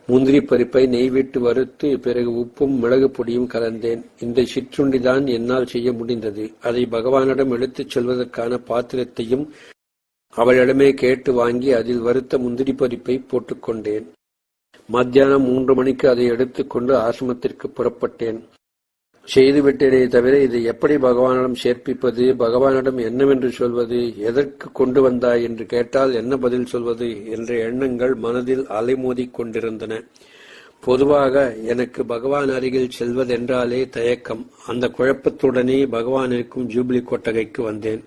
முந்திரி பருப்பை நெய் விட்டு வறுத்து பிறகு உப்பும் மிளகு பொடியும் கலந்தேன். இந்த சிற்றுண்டிதான் என்னால் செய்ய முடிந்தது. அதை பகவானிடம் எடுத்துச் செல்வதற்கான பாத்திரத்தையும் அவளிடமே கேட்டு வாங்கி அதில் வறுத்த முந்திரி பருப்பை போட்டுக்கொண்டேன். மத்தியானம் 3 மணிக்கு அதை எடுத்துக்கொண்டு ஆசிரமத்திற்கு புறப்பட்டேன். செய்துவிட்டேனே தவிர இதை எப்படி பகவானிடம் சேர்ப்பிப்பது, பகவானிடம் என்னவென்று சொல்வது, எதற்கு கொண்டு வந்தாய் என்று கேட்டால் என்ன பதில் சொல்வது என்ற எண்ணங்கள் மனதில் அலைமோதிக் கொண்டிருந்தன. பொதுவாக எனக்கு பகவான் அருகில் செல்வதென்றாலே தயக்கம். அந்த குழப்பத்துடனே பகவான் இருக்கும் ஜூபிலி கொட்டகைக்கு வந்தேன்.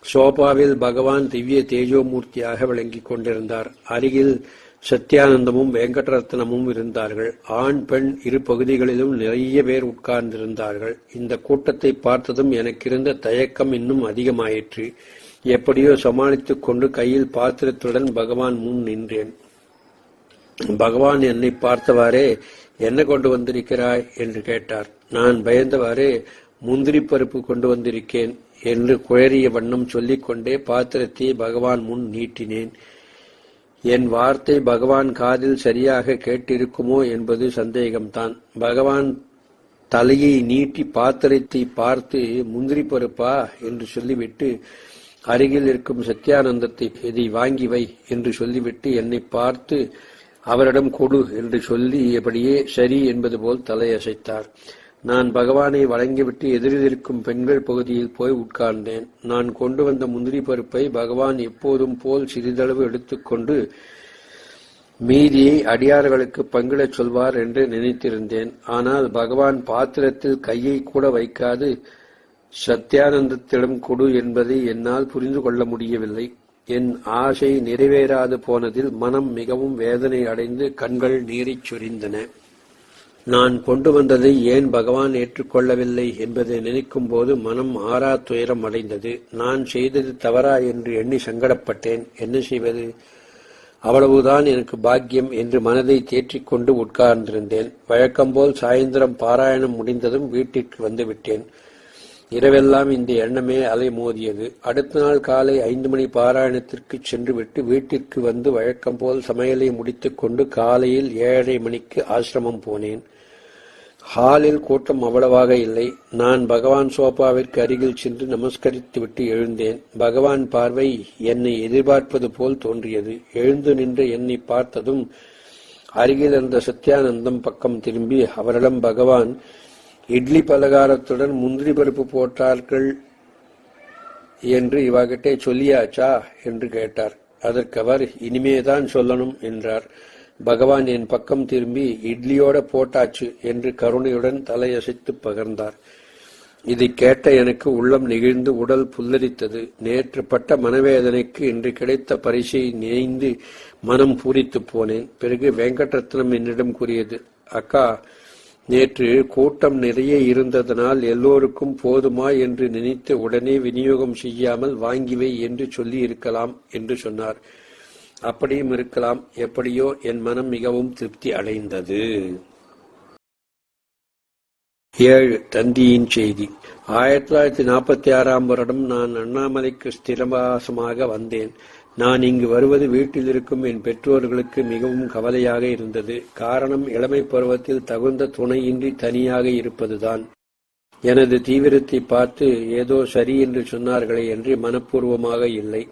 சோபாவில் பகவான் திவ்ய தேஜோமூர்த்தியாக விளங்கிக் கொண்டிருந்தார். அருகில் சத்யானந்தமும் வெங்கடரத்னமும் இருந்தார்கள். ஆண் பெண் இரு பகுதிகளிலும் நிறைய பேர் உட்கார்ந்திருந்தார்கள். இந்த கூட்டத்தை பார்த்ததும் எனக்கிருந்த தயக்கம் இன்னும் அதிகமாயிற்று. எப்படியோ சமாளித்துக் கொண்டு கையில் பாத்திரத்துடன் பகவான் முன் நின்றேன். பகவான் என்னை பார்த்தவாறே, என்ன கொண்டு வந்திருக்கிறாய் என்று கேட்டார். நான் பயந்தவாறே, முந்திரி பருப்பு கொண்டு வந்திருக்கேன் என்று குழறிய வண்ணம் சொல்லிக்கொண்டே பாத்திரத்தை பகவான் முன் நீட்டினேன். என் வார்த்தை பகவான் காதில் சரியாக கேட்டிருக்குமோ என்பது சந்தேகம்தான். பகவான் தலையை நீட்டி பாத்திரத்தை பார்த்து, முந்திரி பருப்பா என்று சொல்லிவிட்டு அருகில் இருக்கும் சத்யானந்தத்தை இதை வாங்கி வை என்று சொல்லிவிட்டு என்னை பார்த்து அவரிடம் கொடு என்று சொல்லி எப்படியே சரி என்பது போல் தலையசைத்தார். நான் பகவானை வழங்கிவிட்டு எதிரிலிருக்கும் பெண்கள் பகுதியில் போய் உட்கார்ந்தேன். நான் கொண்டு வந்த முந்திரி பருப்பை பகவான் எப்போதும் போல் சிறிதளவு எடுத்துக்கொண்டு மீதியை அடியார்களுக்கு பங்கிடச் சொல்வார் என்று நினைத்திருந்தேன். ஆனால் பகவான் பாத்திரத்தில் கையை கூட வைக்காது சத்யானந்தத்திடம் கொடு என்பதை என்னால் புரிந்து கொள்ள முடியவில்லை. என் ஆசை நிறைவேறாது போனதில் மனம் மிகவும் வேதனை அடைந்து கண்கள் நீரிச் சொரிந்தன. நான் கொண்டு வந்ததை ஏன் பகவான் ஏற்றுக்கொள்ளவில்லை என்பதை நினைக்கும் போது மனம் ஆறா துயரம் அடைந்தது. நான் செய்தது தவறா என்று எண்ணி சங்கடப்பட்டேன். என்ன செய்வது? அவ்வளவுதான் எனக்கு பாக்கியம் என்று மனதை தேற்றிக்கொண்டு உட்கார்ந்திருந்தேன். வழக்கம்போல் சாயந்தரம் பாராயணம் முடிந்ததும் வீட்டிற்கு வந்துவிட்டேன். இரவெல்லாம் இந்த எண்ணமே அலை மோதியது. அடுத்த நாள் காலை 5 மணி பாராயணத்திற்கு சென்றுவிட்டு வீட்டிற்கு வந்து வழக்கம்போல் சமையலை முடித்துக் கொண்டு காலையில் 7:30 மணிக்கு ஆசிரமம் போனேன். ஹாலில் கூட்டம் அவ்வளவாக இல்லை. நான் பகவான் சோபாவிற்கு அருகில் சென்று நமஸ்கரித்துவிட்டு எழுந்தேன். பகவான் பார்வை என்னை எதிர்பார்ப்பது போல் தோன்றியது. எழுந்து நின்று என்னை பார்த்ததும் அருகில் இருந்த சத்யானந்தம் பக்கம் திரும்பி அவரிடம் பகவான், இட்லி பலகாரத்துடன் முந்திரி பருப்பு போட்டார்கள் என்று இவகிட்டே சொல்லியாச்சா என்று கேட்டார். அதற்கு அவர், இனிமேதான் சொல்லணும் என்றார். பகவான் என் பக்கம் திரும்பி, இட்லியோட போட்டாச்சு என்று கருணையுடன் தலையசைத்து பகர்ந்தார். இதை கேட்ட எனக்கு உள்ளம் நெகிழ்ந்து உடல் புல்லரித்தது. நேற்று பட்ட மனவேதனைக்கு இன்று கிடைத்த பரிசை நினைந்து மனம் பூரித்து போனேன். பிறகு வெங்கடரத்னம் என்னிடம் கூறியது, அக்கா, நேற்று கூட்டம் நிறைய இருந்ததனால் எல்லோருக்கும் போதுமா என்று நினைத்து உடனே விநியோகம் செய்யாமல் வாங்கிவை என்று சொல்லி இருக்கலாம் என்று சொன்னார். அப்படியும் இருக்கலாம். எப்படியோ என் மனம் மிகவும் திருப்தி அடைந்தது. 7. தந்தியின் செய்தி. 1946 வருடம் நான் அண்ணாமலைக்கு ஸ்திரவாசமாக வந்தேன். நான் இங்கு வருவது வீட்டில் இருக்கும் என் பெற்றோர்களுக்கு மிகவும் கவலையாக இருந்தது. காரணம், இளமை பருவத்தில் தகுந்த துணையின்றி தனியாக இருப்பதுதான். எனது தீவிரத்தை பார்த்து ஏதோ சரி என்று சொன்னார்களே என்று மனப்பூர்வமாக இல்லை.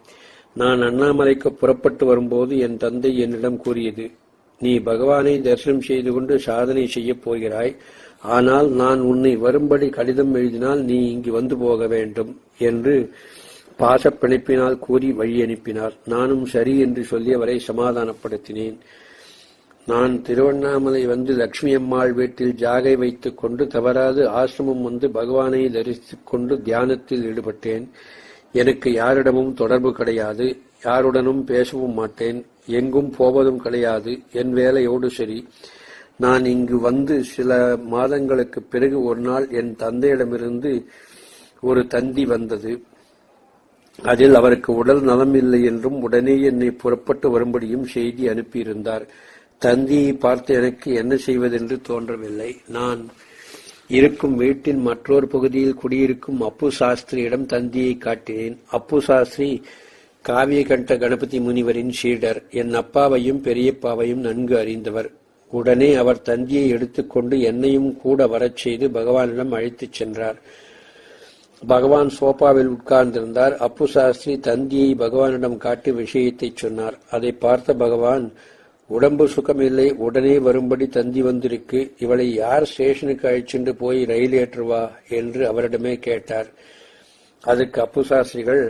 நான் அண்ணாமலைக்கு புறப்பட்டு வரும்போது என் தந்தை என்னிடம் கூறியது, நீ பகவானை தரிசனம் செய்து கொண்டு சாதனை செய்யப் போகிறாய். ஆனால் நான் உன்னை வரும்படி கடிதம் எழுதினால் நீ இங்கு வந்து போக வேண்டும் என்று பாசப்பிணைப்பினால் கூறி வழி அனுப்பினார். நானும் சரி என்று சொல்லி அவரை சமாதானப்படுத்தினேன். நான் திருவண்ணாமலை வந்து லட்சுமி அம்மாள் வீட்டில் ஜாகை வைத்துக் கொண்டு தவறாது ஆசிரமம் வந்து பகவானை தரிசித்துக் கொண்டு தியானத்தில் ஈடுபட்டேன். எனக்கு யாரிடமும் தொடர்பு கிடையாது. யாருடனும் பேசவும் மாட்டேன். எங்கும் போவதும் கிடையாது. என் வேலையோடு சரி. நான் இங்கு வந்து சில மாதங்களுக்கு பிறகு ஒரு நாள் என் தந்தையிடமிருந்து ஒரு தந்தி வந்தது. அதில் அவருக்கு உடல் நலம் இல்லை என்றும் உடனே என்னை புறப்பட்டு வரும்படியும் செய்தி அனுப்பியிருந்தார். தந்தியை பார்த்து எனக்கு என்ன செய்வதென்று தோன்றவில்லை. நான் இருக்கும் வீட்டின் மற்றொரு பகுதியில் குடியிருக்கும் அப்பு சாஸ்திரியிடம் தந்தியை காட்டினேன். அப்பு சாஸ்திரி காவியகண்ட கணபதி முனிவரின் சீடர். என் அப்பாவையும் பெரியப்பாவையும் நன்கு அறிந்தவர். உடனே அவர் தந்தியை எடுத்துக்கொண்டு என்னையும் கூட வரச் செய்து பகவானிடம் அழைத்துச் சென்றார். பகவான் சோபாவில் உட்கார்ந்திருந்தார். அப்பு சாஸ்திரி தந்தியை பகவானிடம் காட்டி விஷயத்தை சொன்னார். அதை பார்த்த பகவான், உடம்பு சுகமில்லை, உடனே வரும்படி தந்தி வந்திருக்கு, இவளை யார் ஸ்டேஷனுக்கு அழைச்சிட்டு போய் ரயில் ஏற்றுவா என்று அவரிடமே கேட்டார். அதற்கு அப்பு சாஸ்திரிகள்,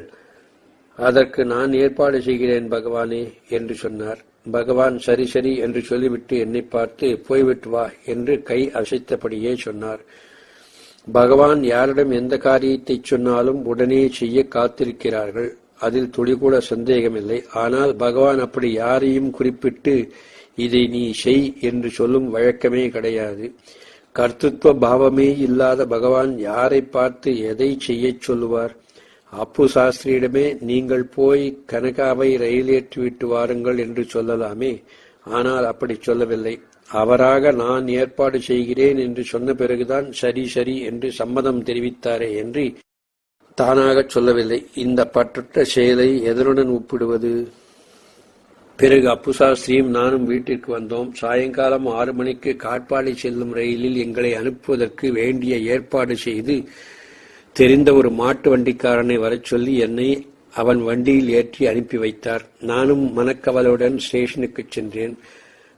அதற்கு நான் ஏற்பாடு செய்கிறேன் பகவானே என்று சொன்னார். பகவான் சரி சரி என்று சொல்லிவிட்டு என்னை பார்த்து, போய்விட்டு வா என்று கை அசைத்தபடியே சொன்னார். பகவான் யாரிடம் எந்த காரியத்தை சொன்னாலும் உடனே செய்ய காத்திருக்கிறார்கள். அதில் துளிகூட சந்தேகமில்லை. ஆனால் பகவான் அப்படி யாரையும் குறிப்பிட்டு இதை நீ செய் என்று சொல்லும் வழக்கமே கிடையாது. கர்த்தத்துவ பாவமே இல்லாத பகவான் யாரை பார்த்து எதை செய்யச் சொல்லுவார்? அப்பு சாஸ்திரியிடமே நீங்கள் போய் கனகாவை ரயில் ஏற்றிவிட்டு வாருங்கள் என்று சொல்லலாமே. ஆனால் அப்படி சொல்லவில்லை. அவராக நான் ஏற்பாடு செய்கிறேன் என்று சொன்ன பிறகுதான் சரி சரி என்று சம்மதம் தெரிவித்தாரே என்று தானாக சொல்லவில்லை. இந்த பற்றற்ற செயலை எதனுடன் ஒப்பிடுவது? பிறகு அப்பு சாஸ்திரியும் நானும் வீட்டிற்கு வந்தோம். சாயங்காலம் 6 மணிக்கு காட்பாடி செல்லும் ரயிலில் எங்களை அனுப்புவதற்கு வேண்டிய ஏற்பாடு செய்து தெரிந்த ஒரு மாட்டு வண்டிக்காரனை வரச் சொல்லி என்னை அவன் வண்டியில் ஏற்றி அனுப்பி வைத்தார். நானும் மனக்கவலுடன் ஸ்டேஷனுக்கு சென்றேன்.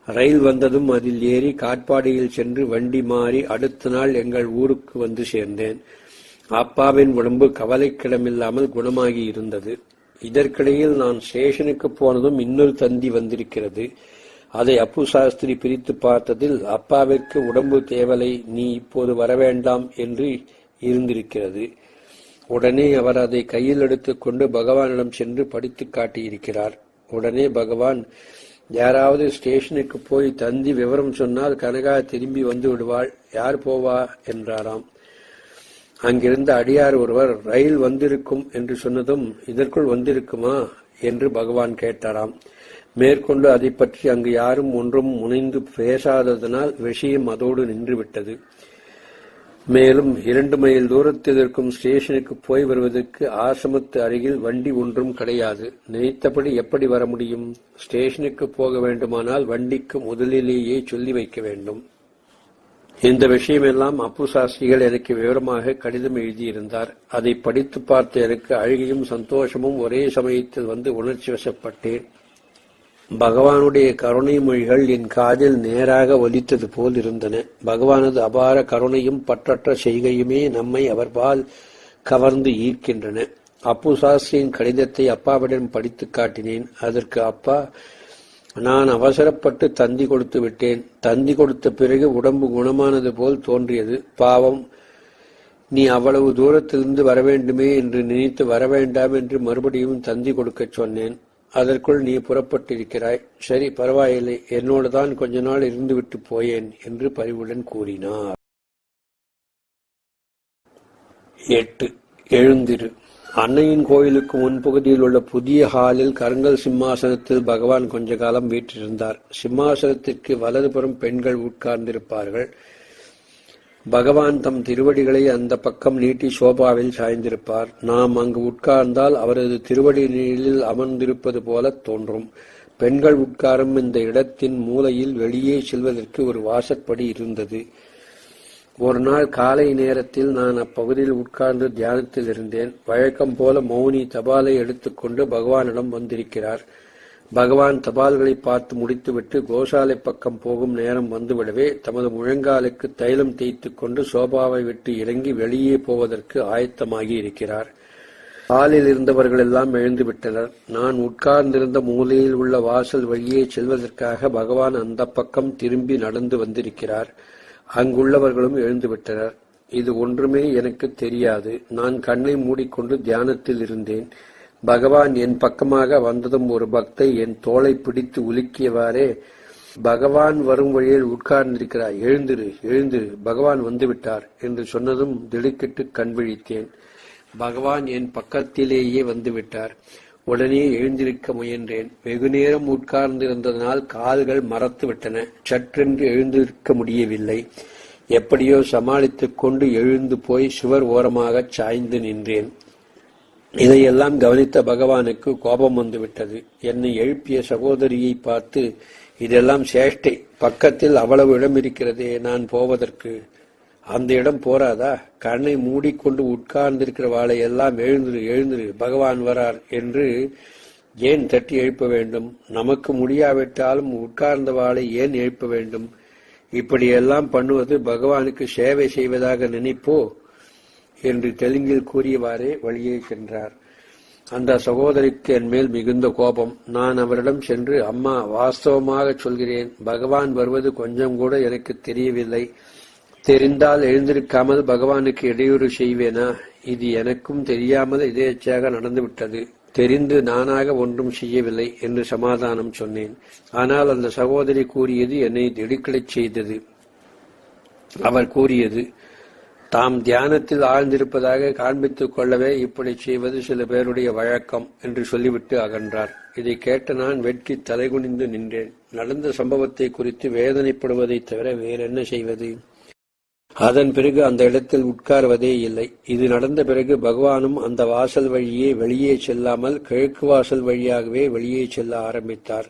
ரயில் வந்ததும் அதில் ஏறி காட்பாடியில் சென்று வண்டி மாறி அடுத்த நாள் எங்கள் ஊருக்கு வந்து சேர்ந்தேன். அப்பாவின் உடம்பு கவலைக்கிடமில்லாமல் குணமாகி இருந்தது. இதற்கிடையில் நான் ஸ்டேஷனுக்கு போனதும் இன்னொரு தந்தி வந்திருக்கிறது. அதை அப்பு சாஸ்திரி பிரித்து பார்த்ததில் அப்பாவிற்கு உடம்பு தேவலை, நீ இப்போது வரவேண்டாம் என்று இருந்திருக்கிறது. உடனே அவர் அதை கையில் எடுத்துக்கொண்டு பகவானிடம் சென்று படித்து காட்டியிருக்கிறார். உடனே பகவான், யாராவது ஸ்டேஷனுக்கு போய் தந்தி விவரம் சொன்னால் கனகா திரும்பி வந்து விடுவாள், யார் போவா என்றாராம். அங்கிருந்த அடியார் ஒருவர், ரயில் வந்திருக்கும் என்று சொன்னதும் இதற்குள் வந்திருக்குமா என்று பகவான் கேட்டாராம். மேற்கொண்டு அதை பற்றி அங்கு யாரும் ஒன்றும் முனைந்து பேசாததனால் விஷயம் அதோடு நின்றுவிட்டது. மேலும் 2 மைல் தூரத்தில் இருக்கும் ஸ்டேஷனுக்கு போய் வருவதற்கு ஆசிரமத்து அருகில் வண்டி ஒன்றும் கிடையாது. நினைத்தபடி எப்படி வர முடியும்? ஸ்டேஷனுக்கு போக வேண்டுமானால் வண்டிக்கு முதலிலேயே சொல்லி வைக்க வேண்டும். இந்த விஷயமெல்லாம் அப்பு சாஸ்திரிகள் எனக்கு விவரமாக கடிதம் எழுதியிருந்தார். அதை படித்து பார்த்த எனக்கு அழுகையும் சந்தோஷமும் ஒரே சமயத்தில் வந்து உணர்ச்சி வசப்பட்டேன். பகவானுடைய கருணை மொழிகள் என் காதில் நேராக ஒலித்தது போல் இருந்தன. பகவானது அபார கருணையும் பற்றற்ற செய்கையுமே நம்மை அவர்பால் கவர்ந்து ஈர்க்கின்றன. அப்பு சாஸ்திரியின் கடிதத்தை அப்பாவிடம் படித்து காட்டினேன். அதற்கு அப்பா, நான் அவசரப்பட்டு தந்தி கொடுத்து விட்டேன். தந்தி கொடுத்த பிறகு உடம்பு குணமானது போல் தோன்றியது. பாவம், நீ அவ்வளவு தூரத்திலிருந்து வரவேண்டுமே என்று நினைத்து வரவேண்டாம் என்று மறுபடியும் தந்தி கொடுக்கச் சொன்னேன். அதற்குள் நீ புறப்பட்டிருக்கிறாய். சரி, பரவாயில்லை, என்னோடு தான் கொஞ்ச நாள் இருந்துவிட்டு போயேன் என்று பரிவுடன் கூறினார். 8. எழுந்திரு. அன்னையின் கோயிலுக்கு முன்பகுதியில் உள்ள புதிய ஹாலில் கருங்கல் சிம்மாசனத்தில் பகவான் கொஞ்ச காலம் வீற்றிருந்தார். சிம்மாசனத்திற்கு வலதுபுறம் பெண்கள் உட்கார்ந்திருப்பார்கள். பகவான் தம் திருவடிகளை அந்த பக்கம் நீட்டி சோபாவில் சாய்ந்திருப்பார். நாம் அங்கு உட்கார்ந்தால் அவரது திருவடி நிழலில் அமர்ந்திருப்பது போல தோன்றும். பெண்கள் உட்காரும் இந்த இடத்தின் மூலையில் வெளியே செல்வதற்கு ஒரு வாசற்படி இருந்தது. ஒரு நாள் காலை நேரத்தில் நான் அப்பகுதியில் உட்கார்ந்து தியானத்தில் இருந்தேன். வழக்கம் போல மௌனி தபாலை எடுத்துக்கொண்டு பகவானிடம் வந்திருக்கிறார். பகவான் தபால்களை பார்த்து முடித்துவிட்டு கோசாலை பக்கம் போகும் நேரம் வந்துவிடவே தமது முழங்காலுக்கு தைலம் தேய்த்து கொண்டு சோபாவை விட்டு இறங்கி வெளியே போவதற்கு ஆயத்தமாகி இருக்கிறார். ஹாலில் இருந்தவர்களெல்லாம் எழுந்துவிட்டனர். நான் உட்கார்ந்திருந்த மூலையில் உள்ள வாசல் வழியே செல்வதற்காக பகவான் அந்த பக்கம் திரும்பி நடந்து வந்திருக்கிறார். அங்குள்ளவர்களும் எழுந்துவிட்டனர். இது ஒன்றுமே எனக்கு தெரியாது. நான் கண்ணை மூடிக்கொண்டு தியானத்தில் இருந்தேன். பகவான் என் பக்கமாக வந்ததும் ஒரு பக்தை என் தோளை பிடித்து உலுக்கியவாறே, பகவான் வரும் வழியில் உட்கார்ந்திருக்கிறார், எழுந்திரு எழுந்திரு, பகவான் வந்துவிட்டார் என்று சொன்னதும் திடுக்கிட்டு கண் விழித்தேன். பகவான் என் பக்கத்திலேயே வந்துவிட்டார். உடனே எழுந்திருக்க முயன்றேன். வெகுநேரம் உட்கார்ந்திருந்ததனால் கால்கள் மரத்து விட்டன. சற்றென்று எழுந்திருக்க முடியவில்லை. எப்படியோ சமாளித்துக் கொண்டு எழுந்து போய் சுவர் ஓரமாகச் சாய்ந்து நின்றேன். இதையெல்லாம் கவனித்த பகவானுக்கு கோபம் வந்துவிட்டது. என்னை எழுப்பிய சகோதரியை பார்த்து, இதெல்லாம் சேஷ்டை, பக்கத்தில் அவ்வளவு இடம் இருக்கிறதே நான் போவதற்கு, அந்த இடம் போராதா? கண்ணை மூடிக்கொண்டு உட்கார்ந்திருக்கிற வாளை எல்லாம் எழுந்திரு எழுந்திரு, பகவான் வரார் என்று ஏன் தட்டி எழுப்ப வேண்டும்? நமக்கு முடியாவிட்டாலும் உட்கார்ந்த வாளை ஏன் எழுப்ப வேண்டும்? இப்படியெல்லாம் பண்ணுவது பகவானுக்கு சேவை செய்வதாக நினைப்போ என்று தெலுங்கில் கூறியவாறே வழியே சென்றார். அந்த சகோதரிக்கு என் மேல் மிகுந்த கோபம். நான் அவரிடம் சென்று, அம்மா, வாஸ்தவமாக சொல்கிறேன், பகவான் வருவது கொஞ்சம் கூட எனக்கு தெரியவில்லை. தெரிந்தால் எழுந்திருக்காமல் பகவானுக்கு இடையூறு செய்வேனா? இது எனக்கும் தெரியாமல் இதேச்சாக நடந்துவிட்டது. தெரிந்து நானாக ஒன்றும் செய்யவில்லை என்று சமாதானம் சொன்னேன். ஆனால் அந்த சகோதரி கூறியது என்னை திடுக்கிடச் செய்தது. அவர் கூறியது, தாம் தியானத்தில் ஆழ்ந்திருப்பதாக காண்பித்துக் கொள்ளவே இப்படி செய்வது சில பேருடைய வழக்கம் என்று சொல்லிவிட்டு அகன்றார். இதை கேட்ட நான் வெட்கி தலைகுனிந்து நின்றேன். நடந்த சம்பவத்தை குறித்து வேதனைப்படுவதைத் தவிர வேறென்ன செய்வது? அதன் பிறகு அந்த இடத்தில் உட்காருவதே இல்லை. இது நடந்த பிறகு பகவானும் அந்த வாசல் வழியே வெளியே செல்லாமல் கிழக்கு வாசல் வழியாகவே வெளியே செல்ல ஆரம்பித்தார்.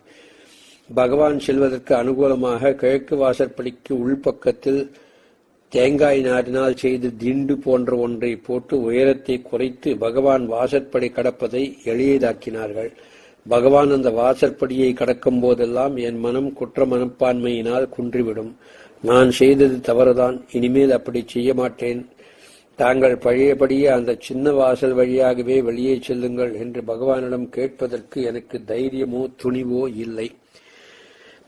பகவான் செல்வதற்கு அனுகூலமாக கிழக்கு வாசற்படிக்கு உள்பக்கத்தில் தேங்காய் நாரினால் செய்து திண்டு போன்ற ஒன்றை போட்டு உயரத்தை குறைத்து பகவான் வாசற்படி கடப்பதை எளியதாக்கினார்கள். பகவான் அந்த வாசற்படியை கடக்கும் போதெல்லாம் என் மனம் குற்ற மனப்பான்மையினால் குன்றிவிடும். நான் செய்தது தவறுதான், இனிமேல் அப்படி செய்ய மாட்டேன். தாங்கள் பழையபடியே அந்த சின்ன வாசல் வழியாகவே வெளியே செல்லுங்கள் என்று பகவானிடம் கேட்பதற்கு எனக்கு தைரியமோ துணிவோ இல்லை.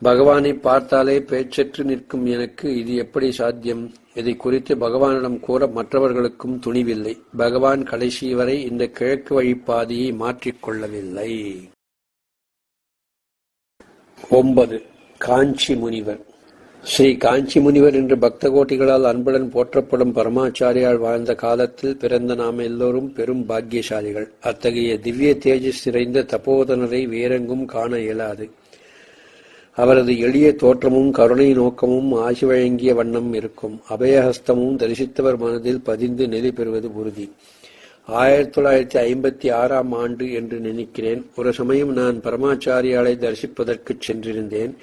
பகவானை பார்த்தாலே பேச்சற்று நிற்கும் எனக்கு இது எப்படி சாத்தியம்? இதை குறித்து பகவானிடம் கூற மற்றவர்களுக்கும் துணிவில்லை. பகவான் கடைசி வரை இந்த கிழக்கு வழிப்பாதையை மாற்றிக்கொள்ளவில்லை. 9. காஞ்சி முனிவர். ஸ்ரீ காஞ்சி முனிவர் என்று பக்த கோட்டிகளால் அன்புடன் போற்றப்படும் பரமாச்சாரியால் வாழ்ந்த காலத்தில் பிறந்த நாம் எல்லோரும் பெரும் பாக்கியசாலிகள். அத்தகைய திவ்ய தேஜஸ் நிறைந்த தபோதனரை வேறெங்கும் காண இயலாது. அவரது எளிய தோற்றமும் கருணை நோக்கமும் ஆசி வழங்கிய வண்ணம் இருக்கும். அபயஹஸ்தமும் தரிசித்தவர் மனதில் பதிந்து நிலை பெறுவது உறுதி. 1956ஆம் ஆண்டு என்று நினைக்கிறேன். ஒரு சமயம் நான் பரமாச்சாரியாலை தரிசிப்பதற்கு சென்றிருந்தேன்.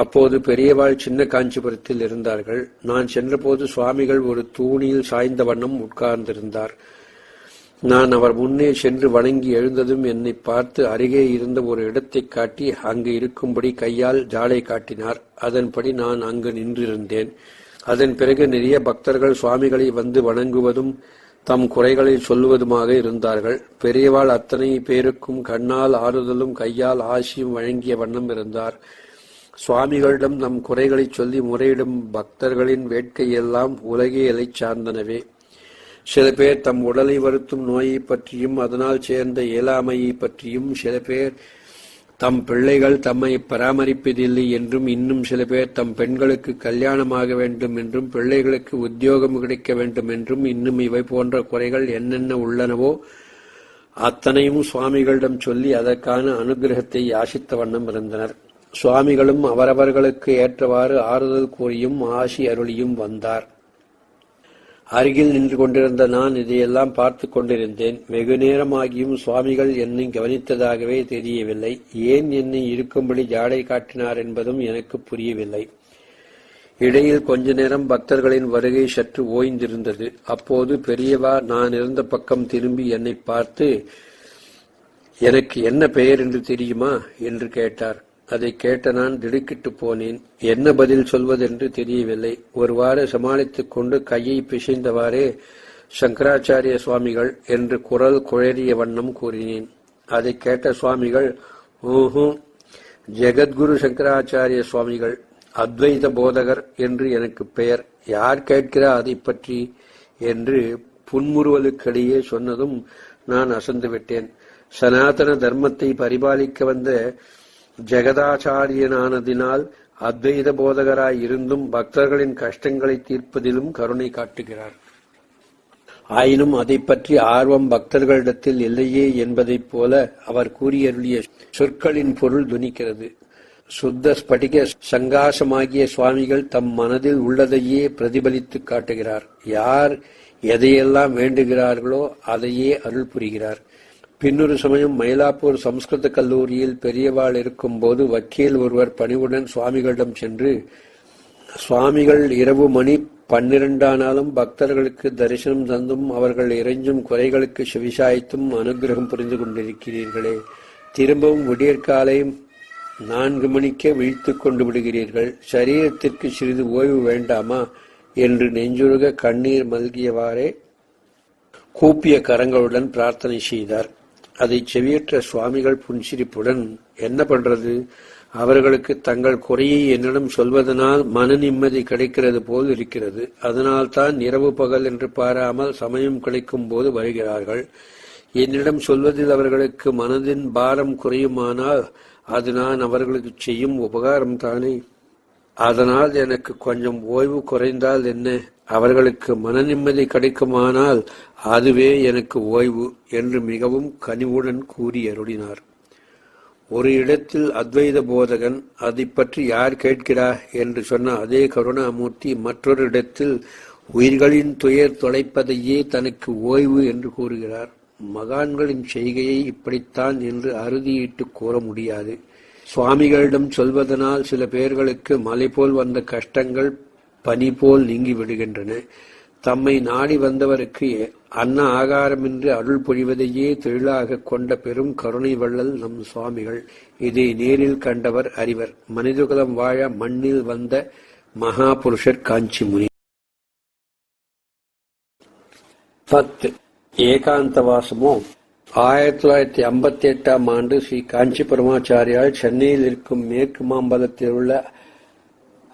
அப்போது பெரியவாள் சின்ன காஞ்சிபுரத்தில் இருந்தார்கள். நான் சென்றபோது சுவாமிகள் ஒரு தூணில் சாய்ந்த வண்ணம் உட்கார்ந்திருந்தார். நான் அவர் முன்னே சென்று வணங்கி எழுந்ததும் என்னை பார்த்து அருகே இருந்த ஒரு இடத்தை காட்டி அங்கு இருக்கும்படி கையால் ஜாடை காட்டினார். அதன்படி நான் அங்கு நின்றிருந்தேன். அதன் பிறகு நிறைய பக்தர்கள் சுவாமிகளை வந்து வணங்குவதும் தம் குறைகளை சொல்லுவதுமாக இருந்தார்கள். பெரியவாள் அத்தனை பேருக்கும் கண்ணால் ஆறுதலும் கையால் ஆசியும் வழங்கிய வண்ணம் இருந்தார். சுவாமிகளிடம் நம் குறைகளை சொல்லி முறையிடும் பக்தர்களின் வேட்கையெல்லாம் உலகே எலை சார்ந்தனவே. சில பேர் தம் உடலை வருத்தும் நோயை பற்றியும் அதனால் சேர்ந்த இயலாமையை பற்றியும், சில பேர் தம் பிள்ளைகள் தம்மை பராமரிப்பதில்லை என்றும், இன்னும் சில பேர் தம் பெண்களுக்கு கல்யாணமாக வேண்டும் என்றும், பிள்ளைகளுக்கு உத்தியோகம் கிடைக்க வேண்டும் என்றும், இன்னும் இவை போன்ற குறைகள் என்னென்ன உள்ளனவோ அத்தனையும் சுவாமிகளிடம் சொல்லி அதற்கான அனுகிரகத்தை யாசித்த வண்ணம் இருந்தனர். சுவாமிகளும் அவரவர்களுக்கு ஏற்றவாறு ஆறுதல் கூறியும் ஆசி அருளியும் வந்தார். அருகில் நின்று கொண்டிருந்த நான் இதையெல்லாம் பார்த்து கொண்டிருந்தேன். வெகு நேரமாகியும் சுவாமிகள் என்னை கவனித்ததாகவே தெரியவில்லை. ஏன் என்னை இருக்கும்படி ஜாடை காட்டினார் என்பதும் எனக்கு புரியவில்லை. இடையில் கொஞ்ச நேரம் பக்தர்களின் வருகை சற்று ஓய்ந்திருந்தது. அப்போது பெரியவா நான் இருந்த பக்கம் திரும்பி என்னை பார்த்து, எனக்கு என்ன பெயர் என்று தெரியுமா என்று கேட்டார். அதை கேட்ட நான் திடுக்கிட்டு போனேன். என்ன பதில் சொல்வதென்று தெரியவில்லை. ஒருவாறு சமாளித்துக் கொண்டு கையை பிசைந்தவாறே சங்கராச்சாரிய சுவாமிகள் என்று குரல் குழறிய வண்ணம் கூறினேன். அதை கேட்ட சுவாமிகள், ஜெகத்குரு சங்கராச்சாரிய சுவாமிகள், அத்வைத போதகர் என்று எனக்கு பெயர், யார் கேட்கிறா அதை பற்றி என்று புன்முறுவலுக்கிடையே சொன்னதும் நான் அசந்துவிட்டேன். சனாதன தர்மத்தை பரிபாலிக்க வந்த ஜெகதாச்சாரியனானதினால் அத்வைத போதகராய் இருந்தும் பக்தர்களின் கஷ்டங்களை தீர்ப்பதிலும் கருணை காட்டுகிறார். ஆயினும் அதை பற்றி ஆர்வம் பக்தர்களிடத்தில் இல்லையே என்பதைப் போல அவர் கூறியருளிய சொற்களின் பொருள் துணிக்கிறது. சுத்த ஸ்படிக சங்காசமாகிய சுவாமிகள் தம் மனதில் உள்ளதையே பிரதிபலித்து காட்டுகிறார். யார் எதையெல்லாம் வேண்டுகிறார்களோ அதையே அருள் புரிகிறார். பின்னொரு சமயம் மயிலாப்பூர் சம்ஸ்கிருத கல்லூரியில் பெரியவாள் இருக்கும்போது வக்கீல் ஒருவர் பணிவுடன் சுவாமிகளிடம் சென்று, சுவாமிகள் இரவு மணி 12 ஆனாலும் பக்தர்களுக்கு தரிசனம் தந்தும் அவர்கள் இறைஞ்சும் குறைகளுக்கு செவிசாய்த்தும் அனுகிரகம் புரிந்து கொண்டிருக்கிறீர்களே, திரும்பவும் விடியற்காலை 4 மணிக்கே விழித்துக் கொண்டு விடுகிறீர்கள், சரீரத்திற்கு சிறிது ஓய்வு வேண்டாமா என்று நெஞ்சுருக கண்ணீர் மல்கியவாறே கூப்பிய கரங்களுடன் பிரார்த்தனை செய்தார். அதை செவியற்ற சுவாமிகள் புன்சிரிப்புடன், என்ன பண்றது, அவர்களுக்கு தங்கள் குறையை என்னிடம் சொல்வதனால் மன நிம்மதி கிடைக்கிறது போல் இருக்கிறது. அதனால்தான் இரவு பகல் என்று பாராமல் சமயம் கிடைக்கும் போது வருகிறார்கள். என்னிடம் சொல்வதில் அவர்களுக்கு மனதின் பாரம் குறையுமானால் அது நான் அவர்களுக்கு செய்யும் உபகாரம் தானே. அதனால் எனக்கு கொஞ்சம் ஓய்வு குறைந்தால் என்ன, அவர்களுக்கு மன நிம்மதி கிடைக்குமானால் அதுவே எனக்கு ஓய்வு என்று மிகவும் கனிவுடன் கூறி அருளினார். ஒரு இடத்தில் அத்வைத போதகன் அதை பற்றி யார் கேட்கிறார் என்று சொன்ன அதே கருணாமூர்த்தி மற்றொரு இடத்தில் உயிர்களின் துயர் தொலைப்பதையே தனக்கு ஓய்வு என்று கூறுகிறார். மகான்களின் செய்கையை இப்படித்தான் என்று அறுதியிட்டு கூற முடியாது. சுவாமிகளிடம் சொல்வதனால் சில பேர்களுக்கு மலை போல் வந்த கஷ்டங்கள் பனி போல் நீங்கி விடுகின்றன. தம்மை நாடி வந்தவருக்கு அன்ன ஆகாரமின்றி அருள் பொழிவதையே தொழிலாக கொண்ட பெரும் கருணை வள்ளல் நம் சுவாமிகள். இதை நேரில் கண்டவர் அறிவர். மனிதகுலம் வாழ மண்ணில் வந்த மகா புருஷர் காஞ்சி முனி. 10. ஏகாந்தவாசமோ. 1958ஆம் ஆண்டு ஸ்ரீ காஞ்சி பரமாச்சாரியால் சென்னையில் இருக்கும் மேற்கு மாம்பலத்தில் உள்ள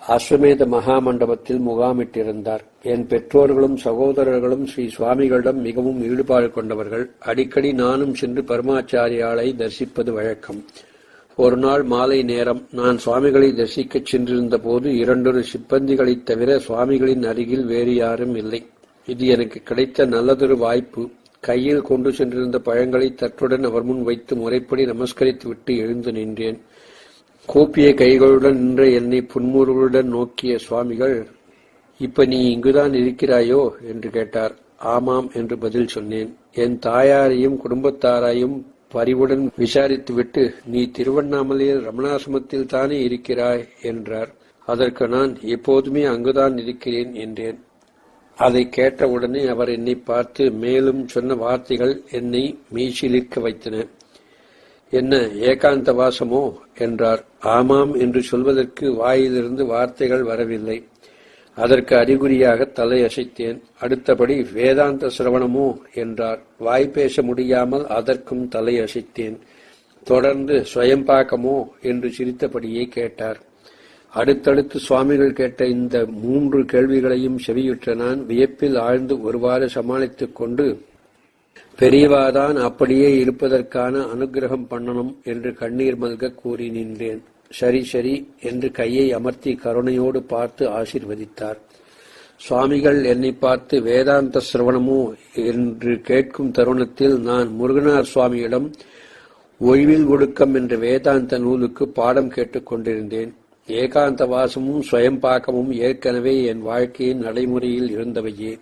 அஸ்வமேத மகாமண்டபத்தில் முகாமிட்டிருந்தார். என் பெற்றோர்களும் சகோதரர்களும் ஸ்ரீ சுவாமிகளிடம் மிகவும் ஈடுபாடு கொண்டவர்கள். அடிக்கடி நானும் சென்று பரமாச்சாரியாலை தரிசிப்பது வழக்கம். ஒரு நாள் மாலை நேரம் நான் சுவாமிகளை தரிசிக்கச் சென்றிருந்த போது 2 சிப்பந்திகளைத் தவிர சுவாமிகளின் அருகில் வேறு யாரும் இல்லை. இது எனக்கு கிடைத்த நல்லதொரு வாய்ப்பு. கையில் கொண்டு சென்றிருந்த பழங்களை தட்டுடன் அவர் முன் வைத்து முறைப்படி நமஸ்கரித்து விட்டு எழுந்து நின்றேன். கூப்பிய கைகளுடன் நின்ற என்னை புன்முறுவலுடன் நோக்கிய சுவாமிகள், இப்ப நீ இங்குதான் இருக்கிறாயோ என்று கேட்டார். ஆமாம் என்று பதில் சொன்னேன். என் தாயாரையும் குடும்பத்தாரையும் பரிவுடன் விசாரித்துவிட்டு, நீ திருவண்ணாமலையில் ரமணாசிரமத்தில் தானே இருக்கிறாய் என்றார். அதற்கு நான் எப்போதுமே அங்குதான் இருக்கிறேன் என்றேன். அதை கேட்டவுடனே அவர் என்னை பார்த்து மேலும் சொன்ன வார்த்தைகள் என்னை மெய்சிலிர்க்க வைத்தன. என்ன ஏகாந்த வாசமோ என்றார். ஆமாம் என்று சொல்வதற்கு வாயிலிருந்து வார்த்தைகள் வரவில்லை. அதற்கு அறிகுறியாக தலையசைத்தேன். அடுத்தபடி வேதாந்த சிரவணமோ என்றார். வாய் பேச முடியாமல் அதற்கும் தலையசைத்தேன். தொடர்ந்து ஸ்வயம்பாக்கமோ என்று சிரித்தபடியே கேட்டார். அடுத்தடுத்து சுவாமிகள் கேட்ட இந்த 3 கேள்விகளையும் செவியுற்ற நான் வியப்பில் ஆழ்ந்து ஒருவாறு சமாளித்துக் கொண்டு, பெரியவாதான் அப்படியே இருப்பதற்கான அனுகிரகம் பண்ணணும் என்று கண்ணீர் மல்க கூறி நின்றேன். சரி சரி என்று கையை அமர்த்தி கருணையோடு பார்த்து ஆசீர்வதித்தார். சுவாமிகள் என்னை பார்த்து வேதாந்த சிரவணமோ என்று கேட்கும் தருணத்தில் நான் முருகனார் சுவாமியிடம் ஓய்வில் ஒடுக்கம் என்ற வேதாந்த நூலுக்கு பாடம் கேட்டுக் கொண்டிருந்தேன். ஏகாந்த வாசமும் ஸ்வயம்பாக்கமும் ஏற்கனவே என் வாழ்க்கையின் நடைமுறையில் இருந்தவையே.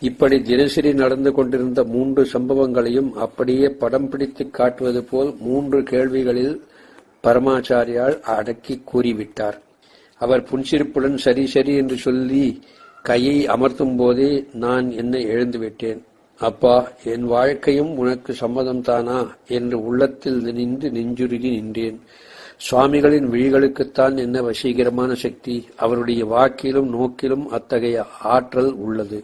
இப்படி தினசரி நடந்து கொண்டிருந்த 3 சம்பவங்களையும் அப்படியே படம் பிடித்து காட்டுவது போல் 3 கேள்விகளில் பரமாச்சாரியால் அடக்கி கூறிவிட்டார். அவர் புன்சிரிப்புடன் சரி சரி என்று சொல்லி கையை அமர்த்தும் போதே நான் என்னை எழுந்துவிட்டேன். அப்பா, என் வாழ்க்கையும் உனக்கு சம்மதம்தானா என்று உள்ளத்தில் நின்று நெஞ்சுருகி நின்றேன். சுவாமிகளின் விழிகளுக்குத்தான் என்ன வசீகரமான சக்தி! அவருடைய வாக்கிலும் நோக்கிலும் அத்தகைய ஆற்றல் உள்ளது.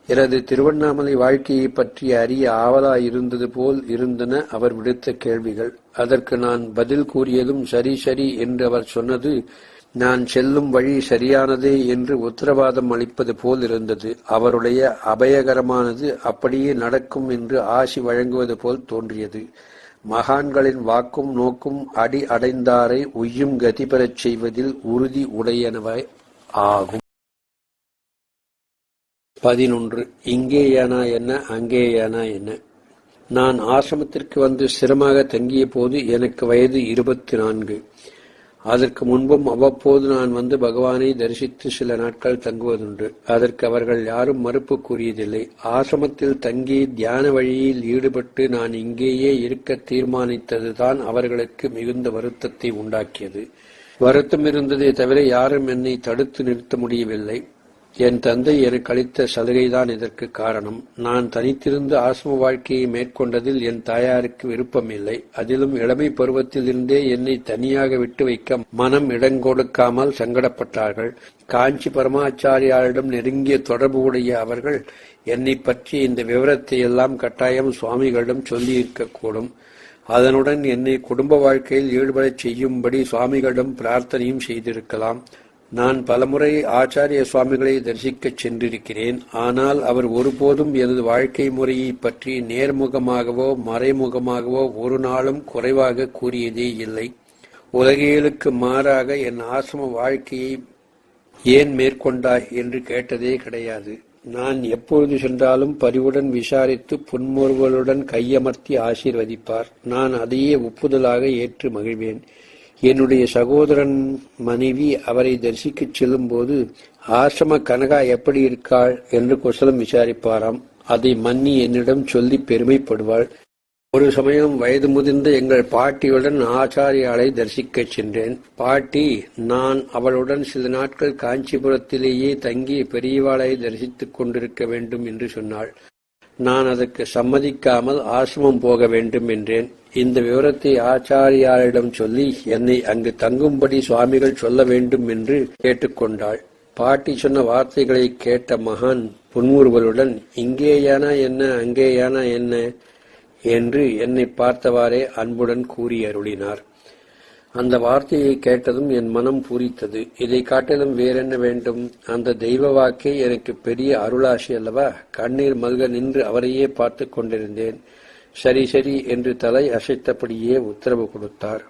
எனது திருவண்ணாமலை வாழ்க்கையை பற்றி அறிய ஆவலாயிருந்தது போல் இருந்தன அவர் விடுத்த கேள்விகள். அதற்கு நான் பதில் கூறியதும் சரி சரி என்று அவர் சொன்னது நான் செல்லும் வழி சரியானதே என்று உத்தரவாதம் அளிப்பது போல் இருந்தது. அவருடைய அபயகரமானது அப்படியே நடக்கும் என்று ஆசி வழங்குவது போல் தோன்றியது. மகான்களின் வாக்கும் நோக்கும் அடி அடைந்தாரை உய்யும் கதி பெறச் செய்வதில் உறுதி உடையனவை ஆகும். 11. இங்கேயானா என்ன, அங்கேயானா என்ன? நான் ஆசிரமத்திற்கு வந்து ஸ்திரமாக தங்கிய போது எனக்கு வயது 24. அதற்கு முன்பும் அவ்வப்போது நான் வந்து பகவானை தரிசித்து சில நாட்கள் தங்குவதுண்டு. அதற்கு அவர்கள் யாரும் மறுப்பு கூறியதில்லை. ஆசிரமத்தில் தங்கி தியான வழியில் ஈடுபட்டு நான் இங்கேயே இருக்க தீர்மானித்ததுதான் அவர்களுக்கு மிகுந்த வருத்தத்தை உண்டாக்கியது. வருத்தம் இருந்ததே தவிர யாரும் என்னை தடுத்து நிறுத்த முடியவில்லை. என் தந்தை எனக்கு அளித்த சலுகைதான் இதற்கு காரணம். நான் தனித்திருந்து ஆசிரம வாழ்க்கையை மேற்கொண்டதில் என் தாயாருக்கு விருப்பமில்லை. அதிலும் இளமை பருவத்தில் இருந்தே என்னை தனியாக விட்டு வைக்க மனம் இடங்கொடுக்காமல் சங்கடப்பட்டார்கள். காஞ்சி பரமாச்சாரியாரிடம் நெருங்கிய தொடர்பு உடைய அவர்கள் என்னை பற்றி இந்த விவரத்தை எல்லாம் கட்டாயம் சுவாமிகளிடம் சொல்லியிருக்கக்கூடும். அதனுடன் என்னை குடும்ப வாழ்க்கையில் ஈடுபடச் செய்யும்படி சுவாமிகளிடம் பிரார்த்தனையும் செய்திருக்கலாம். நான் பலமுறை ஆச்சாரிய சுவாமிகளை தரிசிக்கச் சென்றிருக்கிறேன். ஆனால் அவர் ஒருபோதும் எனது வாழ்க்கை முறையை பற்றி நேர்முகமாகவோ மறைமுகமாகவோ ஒரு நாளும் குறைவாக கூறியதே இல்லை. உலகியலுக்கு மாறாக என் ஆசிரம வாழ்க்கையை ஏன் மேற்கொண்டாய் என்று கேட்டதே கிடையாது. நான் எப்பொழுது சென்றாலும் பரிவுடன் விசாரித்து புன்முறுவலுடன் கையமர்த்தி ஆசீர்வதிப்பார். நான் அதையே ஒப்புதலாக ஏற்று மகிழ்வேன். என்னுடைய சகோதரன் மனைவி அவரை தரிசிக்கச் செல்லும் போது ஆசிரம கனகா எப்படி இருக்காள் என்று குசலம் விசாரிப்பாராம். அதை மன்னி என்னிடம் சொல்லி பெருமைப்படுவாள். ஒரு சமயம் வயது முதிர்ந்த எங்கள் பாட்டியுடன் ஆச்சாரியாலை தரிசிக்கச் சென்றேன். பாட்டி நான் அவளுடன் சில நாட்கள் காஞ்சிபுரத்திலேயே தங்கி பெரியவாளை தரிசித்துக் கொண்டிருக்க வேண்டும் என்று சொன்னாள். நான் அதற்கு சம்மதிக்காமல் ஆசிரமம் போக வேண்டும் என்றேன். இந்த விவரத்தை ஆச்சாரியாரிடம் சொல்லி என்னை அங்கு தங்கும்படி சுவாமிகள் சொல்ல வேண்டும் என்று கேட்டுக்கொண்டாள். பாட்டி சொன்ன வார்த்தைகளை கேட்ட மகான் புன்முறுவலுடன் இங்கேயானா என்ன, அங்கேயானா என்ன என்று என்னை பார்த்தவாறே அன்புடன் கூறி அருளினார். அந்த வார்த்தையை கேட்டதும் என் மனம் பூரித்தது. இதை காட்டிலும் வேறென்ன வேண்டும்? அந்த தெய்வ வாக்கே எனக்கு பெரிய அருளாசி அல்லவா? கண்ணீர் மல்க நின்று அவரையே பார்த்து கொண்டிருந்தேன். சரி சரி என்று தலை அசைத்தபடியே உத்தரவு கொடுத்தார்.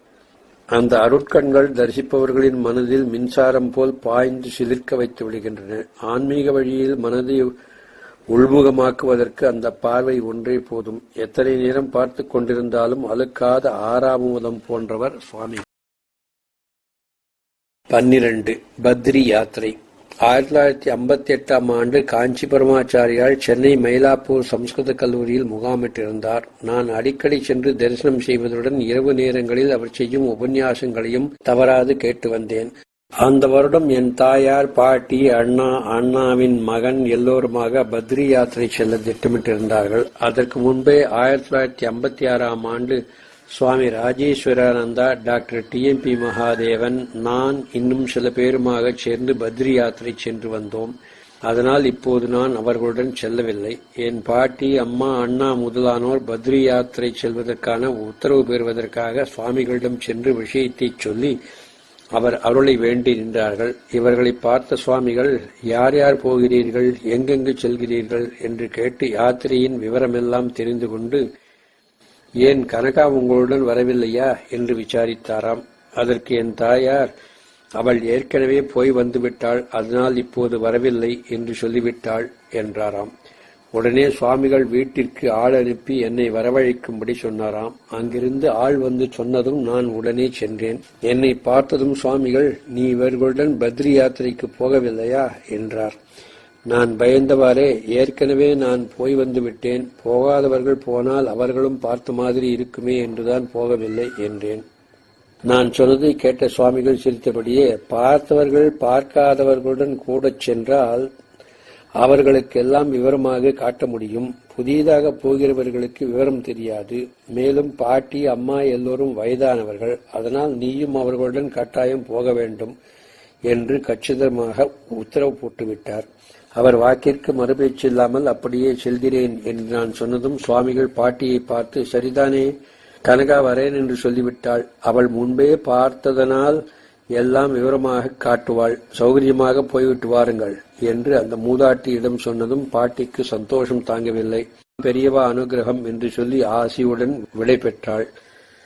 அந்த அருட்கண்கள் தரிசிப்பவர்களின் மனதில் மின்சாரம் போல் பாய்ந்து சிலிர்க்க வைத்து விடுகின்றன. ஆன்மீக வழியில் மனதை உள்முகமாக்குவதற்கு அந்த பார்வை ஒன்றே போதும். எத்தனை நேரம் பார்த்து கொண்டிருந்தாலும் அழுக்காத ஆறாமுதம் போன்றவர் சுவாமி. 12. பத்ரி யாத்திரை. 1958ஆம் ஆண்டு காஞ்சி பரமாச்சாரியால் சென்னை மயிலாப்பூர் சம்ஸ்கிருத கல்லூரியில் முகாமிட்டிருந்தார். நான் அடிக்கடி சென்று தரிசனம் செய்வதுடன் இரவு நேரங்களில் அவர் செய்யும் உபன்யாசங்களையும் தவறாது கேட்டு வந்தேன். அந்த வருடம் என் தாயார், பாட்டி, அண்ணாவின் மகன் எல்லோருமாக பத்ரி யாத்திரை செல்ல திட்டமிட்டிருந்தார்கள். அதற்கு முன்பே 1956ஆம் ஆண்டு சுவாமி ராஜேஸ்வரானந்தா, டாக்டர் TMP மகாதேவன், நான் இன்னும் சில பேருமாக சேர்ந்து பத்ரி யாத்திரை சென்று வந்தோம். அதனால் இப்போது நான் அவர்களுடன் செல்லவில்லை. என் பாட்டி, அம்மா, அண்ணா முதலானோர் பத்ரி யாத்திரை செல்வதற்கான உத்தரவு பெறுவதற்காக சுவாமிகளிடம் சென்று விஷயத்தை சொல்லி அவர் அருளை வேண்டி நின்றார்கள். இவர்களை பார்த்த சுவாமிகள், யார் யார் போகிறீர்கள், எங்கெங்கு செல்கிறீர்கள் என்று கேட்டு யாத்திரையின் விவரமெல்லாம் தெரிந்து கொண்டு, ஏன் கனகா உங்களுடன் வரவில்லையா என்று விசாரித்தாராம். அதற்கு என் தாயார், அவள் ஏற்கனவே போய் வந்துவிட்டாள், அதனால் இப்போது வரவில்லை என்று சொல்லிவிட்டாள் என்றாராம். உடனே சுவாமிகள் வீட்டிற்கு ஆள் அனுப்பி என்னை வரவழைக்கும்படி சொன்னாராம். அங்கிருந்து ஆள் வந்து சொன்னதும் நான் உடனே சென்றேன். என்னை பார்த்ததும் சுவாமிகள், நீ இவர்களுடன் பத்ரி யாத்திரைக்கு போகவில்லையா என்றார். நான் பயந்தவாறே, ஏற்கனவே நான் போய் வந்து விட்டேன், போகாதவர்கள் போனால் அவர்களும் பார்த்த மாதிரி இருக்குமே என்றுதான் போகவில்லை என்றேன். நான் சொன்னதை கேட்ட சுவாமிகள் சிரித்தபடியே, பார்த்தவர்கள் பார்க்காதவர்களுடன் கூட சென்றால் அவர்களுக்கெல்லாம் விவரமாக காட்ட முடியும். புதிதாக போகிறவர்களுக்கு விவரம் தெரியாது. மேலும் பாட்டி, அம்மா எல்லோரும் வயதானவர்கள். அதனால் நீயும் அவர்களுடன் கட்டாயம் போக வேண்டும் என்று கச்சிதமாக உத்தரவு போட்டுவிட்டார். அவர் வாக்கிற்கு மறுபேச்சில்லாமல் அப்படியே செல்கிறேன் என்று நான் சொன்னதும் சுவாமிகள் பாட்டியை பார்த்து, சரிதானே, கனகா வரேன் என்று சொல்லிவிட்டாள். அவள் முன்பே பார்த்ததனால் எல்லாம் விவரமாக காட்டுவாள். சௌகரியமாக போய்விட்டு வாருங்கள் என்று அந்த மூதாட்டியிடம் சொன்னதும் பாட்டிக்கு சந்தோஷம் தாங்கவில்லை. பெரியவா அனுகிரகம் என்று சொல்லி ஆசியுடன் விடை பெற்றாள்.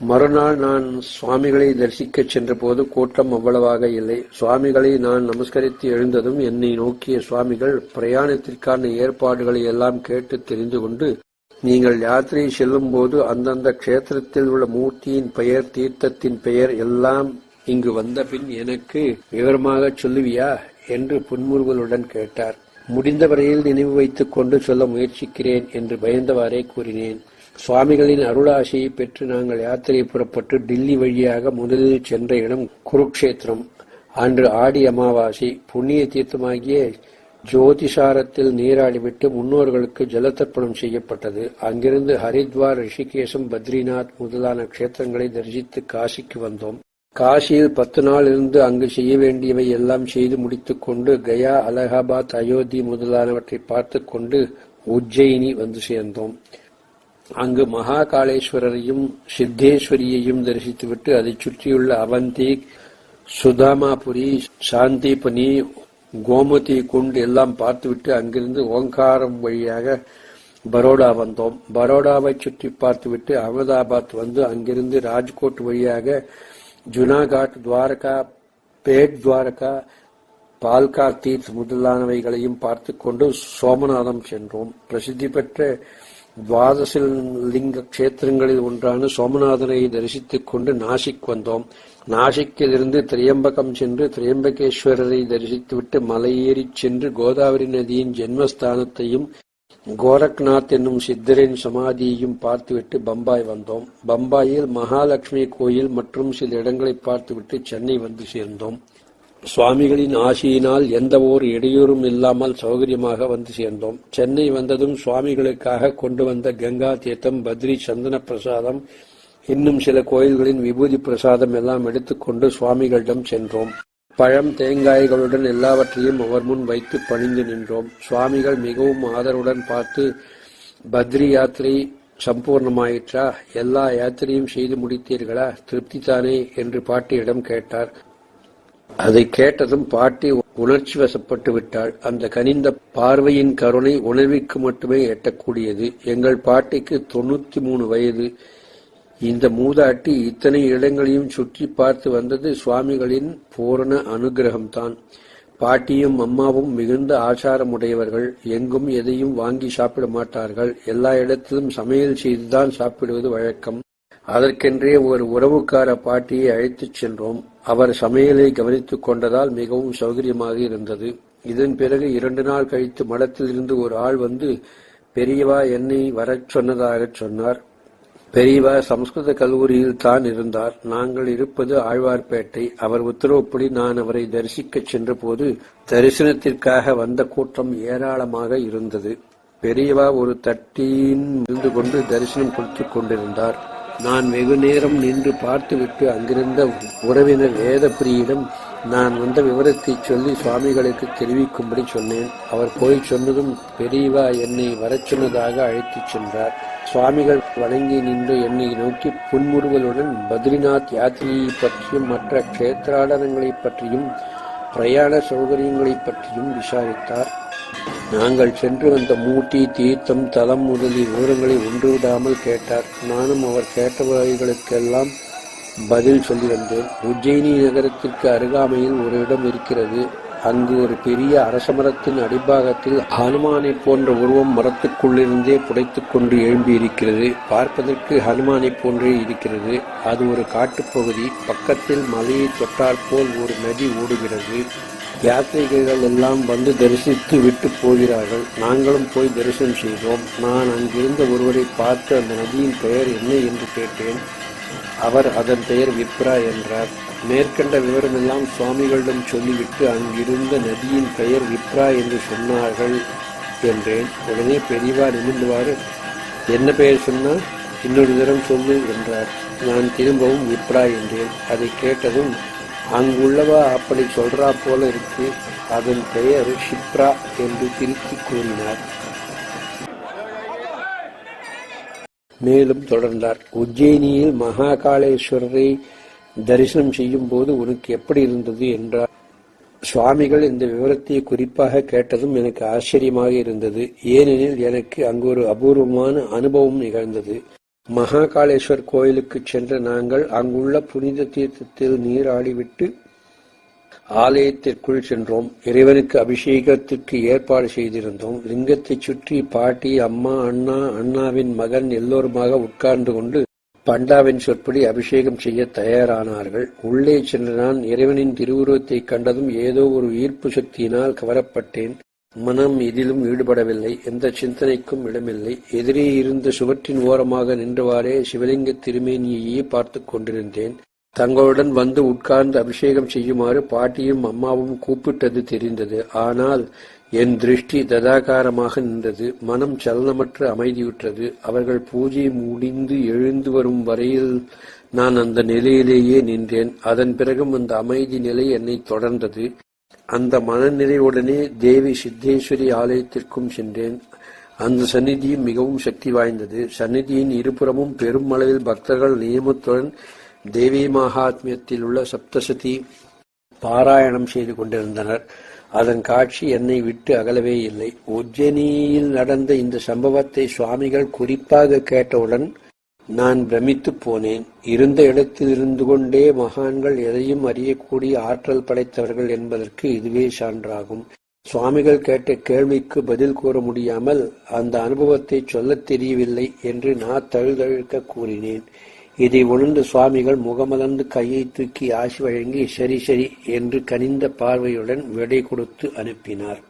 மறுநாள் நான் சுவாமிகளை தரிசிக்கச் சென்றபோது கூட்டம் அவ்வளவாக இல்லை. சுவாமிகளை நான் நமஸ்கரித்து எழுந்ததும் என்னை நோக்கிய சுவாமிகள் பிரயாணத்திற்கான ஏற்பாடுகளை எல்லாம் கேட்டு தெரிந்து கொண்டு, நீங்கள் யாத்திரை செல்லும் போது அந்தந்த க்ஷேத்திரத்தில் உள்ள மூர்த்தியின் பெயர், தீர்த்தத்தின் பெயர் எல்லாம் இங்கு வந்த பின் எனக்கு விவரமாகச் சொல்லுவியா என்று புன்முறுவலுடன் கேட்டார். முடிந்தவரையில் நினைவு வைத்துக் கொண்டு சொல்ல முயற்சிக்கிறேன் என்று பயந்தவாறே கூறினேன். சுவாமிகளின் அருளாசியை பெற்று நாங்கள் யாத்திரை புறப்பட்டு டில்லி வழியாக முதலில் சென்ற இடம் குருக்ஷேத்திரம். அன்று ஆடி அமாவாசை. புண்ணிய தீர்த்தமாகிய ஜோதிசாரத்தில் நீராடிவிட்டு முன்னோர்களுக்கு ஜலதர்ப்பணம் செய்யப்பட்டது. அங்கிருந்து ஹரித்வார், ரிஷிகேசம், பத்ரிநாத் முதலான க்ஷேத்திரங்களை தரிசித்து காசிக்கு வந்தோம். காசியில் 10 நாள் இருந்து அங்கு செய்ய வேண்டியவை எல்லாம் செய்து முடித்துக் கொண்டு கயா, அலகாபாத், அயோத்தி முதலானவற்றை பார்த்து கொண்டு உஜ்ஜயினி வந்து சேர்ந்தோம். அங்கு மகாகாளேஸ்வரரையும் சித்தேஸ்வரியையும் தரிசித்துவிட்டு அதைச் சுற்றியுள்ள அவந்தி, சுதாமாபுரி, சாந்திபனி, கோமதி குண்ட் எல்லாம் பார்த்துவிட்டு அங்கிருந்து ஓங்காரம் வழியாக பரோடா வந்தோம். பரோடாவை சுற்றி பார்த்துவிட்டு அகமதாபாத் வந்து அங்கிருந்து ராஜ்கோட் வழியாக ஜுனாகாட், துவாரகா, பேட் துவாரகா, பால்கா தீர்த் முதலானவைகளையும் பார்த்து கொண்டு சோமநாதம் சென்றோம். பிரசித்தி பெற்ற துவாதசலிங்க கஷேத்திரங்களில் ஒன்றான சோமநாதனை தரிசித்துக் கொண்டு நாசிக் வந்தோம். நாசிக்கிலிருந்து திரியம்பகம் சென்று திரியம்பகேஸ்வரரை தரிசித்துவிட்டு மலையேறிச் சென்று கோதாவரி நதியின் ஜென்மஸ்தானத்தையும் கோரக்நாத் என்னும் சித்தரின் சமாதியையும் பார்த்துவிட்டு பம்பாய் வந்தோம். பம்பாயில் மகாலட்சுமி கோயில் மற்றும் சில இடங்களை பார்த்துவிட்டு சென்னை வந்து சேர்ந்தோம். சுவாமிகளின் ஆசியினால் எந்த ஓர் இடையூறும் இல்லாமல் சௌகரியமாக வந்து சேர்ந்தோம். சென்னை வந்ததும் சுவாமிகளுக்காக கொண்டு வந்த கங்கா தீர்த்தம், பத்ரி சந்தன பிரசாதம், இன்னும் சில கோயில்களின் விபூதி பிரசாதம் எல்லாம் எடுத்துக்கொண்டு சுவாமிகளிடம் சென்றோம். பழம், தேங்காய்களுடன் எல்லாவற்றையும் அவர் முன் வைத்து பணிந்து நின்றோம். சுவாமிகள் மிகவும் ஆதரவுடன் பார்த்து, பத்ரி யாத்திரை சம்பூர்ணமாயிற்றா? எல்லா யாத்திரையும் செய்து முடித்தீர்களா? திருப்தி தானே என்று பாட்டியிடம் கேட்டார். அதை கேட்டதும் பாட்டி உணர்ச்சி வசப்பட்டு விட்டாள். அந்த கனிந்த பார்வையின் கருணை உணர்விற்கு மட்டுமே எட்டக்கூடியது. எங்கள் பாட்டிக்கு 93 வயது. இந்த மூதாட்டி இத்தனை இடங்களையும் சுற்றி பார்த்து வந்தது சுவாமிகளின் பூரண அனுகிரகம்தான். பாட்டியும் அம்மாவும் மிகுந்த ஆச்சாரமுடையவர்கள். எங்கும் எதையும் வாங்கி சாப்பிட மாட்டார்கள். எல்லா இடத்திலும் சமையல் செய்துதான் சாப்பிடுவது வழக்கம். அதற்கென்றே ஒரு உறவுக்கார பாட்டியை அழைத்துச் சென்றோம். அவர் சமையலை கவனித்துக் கொண்டதால் மிகவும் சௌகரியமாக இருந்தது. இதன் பிறகு 2 நாள் கழித்து மடத்தில் இருந்து ஒரு ஆள் வந்து பெரியவா என்னை வரச் சொன்னதாகச் சொன்னார். பெரியவா சம்ஸ்கிருத கல்லூரியில் தான் இருந்தார். நாங்கள் இருப்பது ஆழ்வார்பேட்டை. அவர் உத்தரவுப்படி நான் அவரை தரிசிக்கச் சென்ற போது தரிசனத்திற்காக வந்த கூட்டம் ஏராளமாக இருந்தது. பெரியவா ஒரு தட்டின் இருந்து கொண்டு தரிசனம் கொடுத்துக் கொண்டிருந்தார். நான் வெகு நேரம் நின்று பார்த்துவிட்டு அங்கிருந்த உறவினர் வேதப்பிரியிடம் நான் வந்த விவரத்தை சொல்லி சுவாமிகளுக்கு தெரிவிக்கும்படி சொன்னேன். அவர் போய் சொன்னதும் பெரியவா என்னை வரச் சொன்னதாக அழைத்துச் சென்றார். சுவாமிகள் வணங்கி நின்று என்னை நோக்கி புன்முறுவலுடன் பத்ரிநாத் யாத்திரையை பற்றியும் மற்ற க்ஷேத்திராடனங்களை பற்றியும் பிரயாண சௌகரியங்களை பற்றியும் விசாரித்தார். நாங்கள் சென்று வந்த மூர்த்தி, தீர்த்தம், தலம் முதலிய விவரங்களை ஒன்றுவிடாமல் கேட்டார். நானும் அவர் கேட்டவைகளுக்கெல்லாம் பதில் சொல்லி வந்தேன். உஜ்ஜயினி நகரத்திற்கு அருகாமையில் ஒரு இடம் இருக்கிறது. அங்கு ஒரு பெரிய அரசமரத்தின் அடிப்பாகத்தில் ஹனுமானை போன்ற உருவம் மரத்துக்குள்ளிருந்தே புடைத்துக் கொண்டு எழும்பியிருக்கிறது. பார்ப்பதற்கு ஹனுமானை போன்றே இருக்கிறது. அது ஒரு காட்டுப்பகுதி. பக்கத்தில் மலையை தொட்டாற்போல் ஒரு நதி ஓடுகிறது. யாத்திரிகர்கள் எல்லாம் வந்து தரிசித்து விட்டு போகிறார்கள். நாங்களும் போய் தரிசனம் செய்தோம். நான் அங்கிருந்த ஒருவரை பார்த்து அந்த நதியின் பெயர் என்ன என்று கேட்டேன். அவர் அதன் பெயர் விப்ரா என்றார். மேற்கண்ட விவரமெல்லாம் சுவாமிகளிடம் சொல்லிவிட்டு அங்கிருந்த நதியின் பெயர் விப்ரா என்று சொன்னார்கள் என்றேன். உடனே பெரியவா நிமிர்ந்தவாறு, என்ன பெயர் சொன்னால் இன்னொரு தரம் சொல்லு என்றார். நான் திரும்பவும் விப்ரா என்றேன். அதை கேட்டதும், அங்குள்ளவா அப்படி சொல்றா போல இருக்கு, அதன் பெயர் ஷிப்ரா என்று திருத்தி கூறினார். மேலும் தொடர்ந்தார். உஜ்ஜயினியில் மகாகாளேஸ்வரரை தரிசனம் செய்யும் போது உனக்கு எப்படி இருந்தது என்றார். சுவாமிகள் இந்த விவரத்தை குறிப்பாக கேட்டதும் எனக்கு ஆச்சரியமாக இருந்தது. ஏனெனில் எனக்கு அங்கு ஒரு அபூர்வமான அனுபவம் நிகழ்ந்தது. மகாகாளேஸ்வர் கோயிலுக்குச் சென்ற நாங்கள் அங்குள்ள புனித தீர்த்தத்தில் நீராடிவிட்டு ஆலயத்திற்குள் சென்றோம். இறைவனுக்கு அபிஷேகத்திற்கு ஏற்பாடு செய்திருந்தோம். லிங்கத்தைச் சுற்றி பாட்டி, அம்மா, அண்ணா, அண்ணாவின் மகன் எல்லோருமாக உட்கார்ந்து கொண்டு பண்டாவின் சொற்படி அபிஷேகம் செய்ய தயாரானார்கள். உள்ளே சென்ற நான் இறைவனின் திருவுருவத்தைக் கண்டதும் ஏதோ ஒரு ஈர்ப்பு சக்தியினால் கவரப்பட்டேன். மனம் இதிலும் ஈடுபடவில்லை. எந்த சிந்தனைக்கும் இடமில்லை. எதிரே இருந்த சுவற்றின் ஓரமாக நின்றவாறே சிவலிங்க திருமேனியையே பார்த்துக் கொண்டிருந்தேன். தங்களுடன் வந்து உட்கார்ந்து அபிஷேகம் செய்யுமாறு பாட்டியும் அம்மாவும் கூப்பிட்டது தெரிந்தது. ஆனால் என் திருஷ்டி ததாகாரமாக நின்றது. மனம் சலனமற்று அமைதியுற்றது. அவர்கள் பூஜை முடிந்து எழுந்து வரும் வரையில் நான் அந்த நிலையிலேயே நின்றேன். அதன் பிறகும் அந்த அமைதி நிலை என்னை தொடர்ந்தது. அந்த மனநிறைவுடனே தேவி சித்தேஸ்வரி ஆலயத்திற்கும் சென்றேன். அந்த சந்நிதியும் மிகவும் சக்தி வாய்ந்தது. சந்நிதியின் இருபுறமும் பெரும் அளவில் பக்தர்கள் நியமத்துடன் தேவி மகாத்மியத்தில் உள்ள சப்தசதி பாராயணம் செய்து கொண்டிருந்தனர். அதன் காட்சி என்னை விட்டு அகலவே இல்லை. உஜ்ஜயினியில் நடந்த இந்த சம்பவத்தை சுவாமிகள் குறிப்பாக கேட்டவுடன் நான் பிரமித்துப் போனேன். இருந்த இடத்தில் இருந்து கொண்டே மகான்கள் எதையும் அறியக்கூடிய ஆற்றல் படைத்தவர்கள் என்பதற்கு இதுவே சான்றாகும். சுவாமிகள் கேட்ட கேள்விக்கு பதில் கூற முடியாமல் அந்த அனுபவத்தை சொல்லத் தெரியவில்லை என்று நான் தழுதழுக்க கூறினேன். இதை உணர்ந்த சுவாமிகள் முகமலர்ந்து கையை தூக்கி ஆசி வழங்கி சரி சரி என்று கனிந்த பார்வையுடன் விடை கொடுத்து அனுப்பினார்.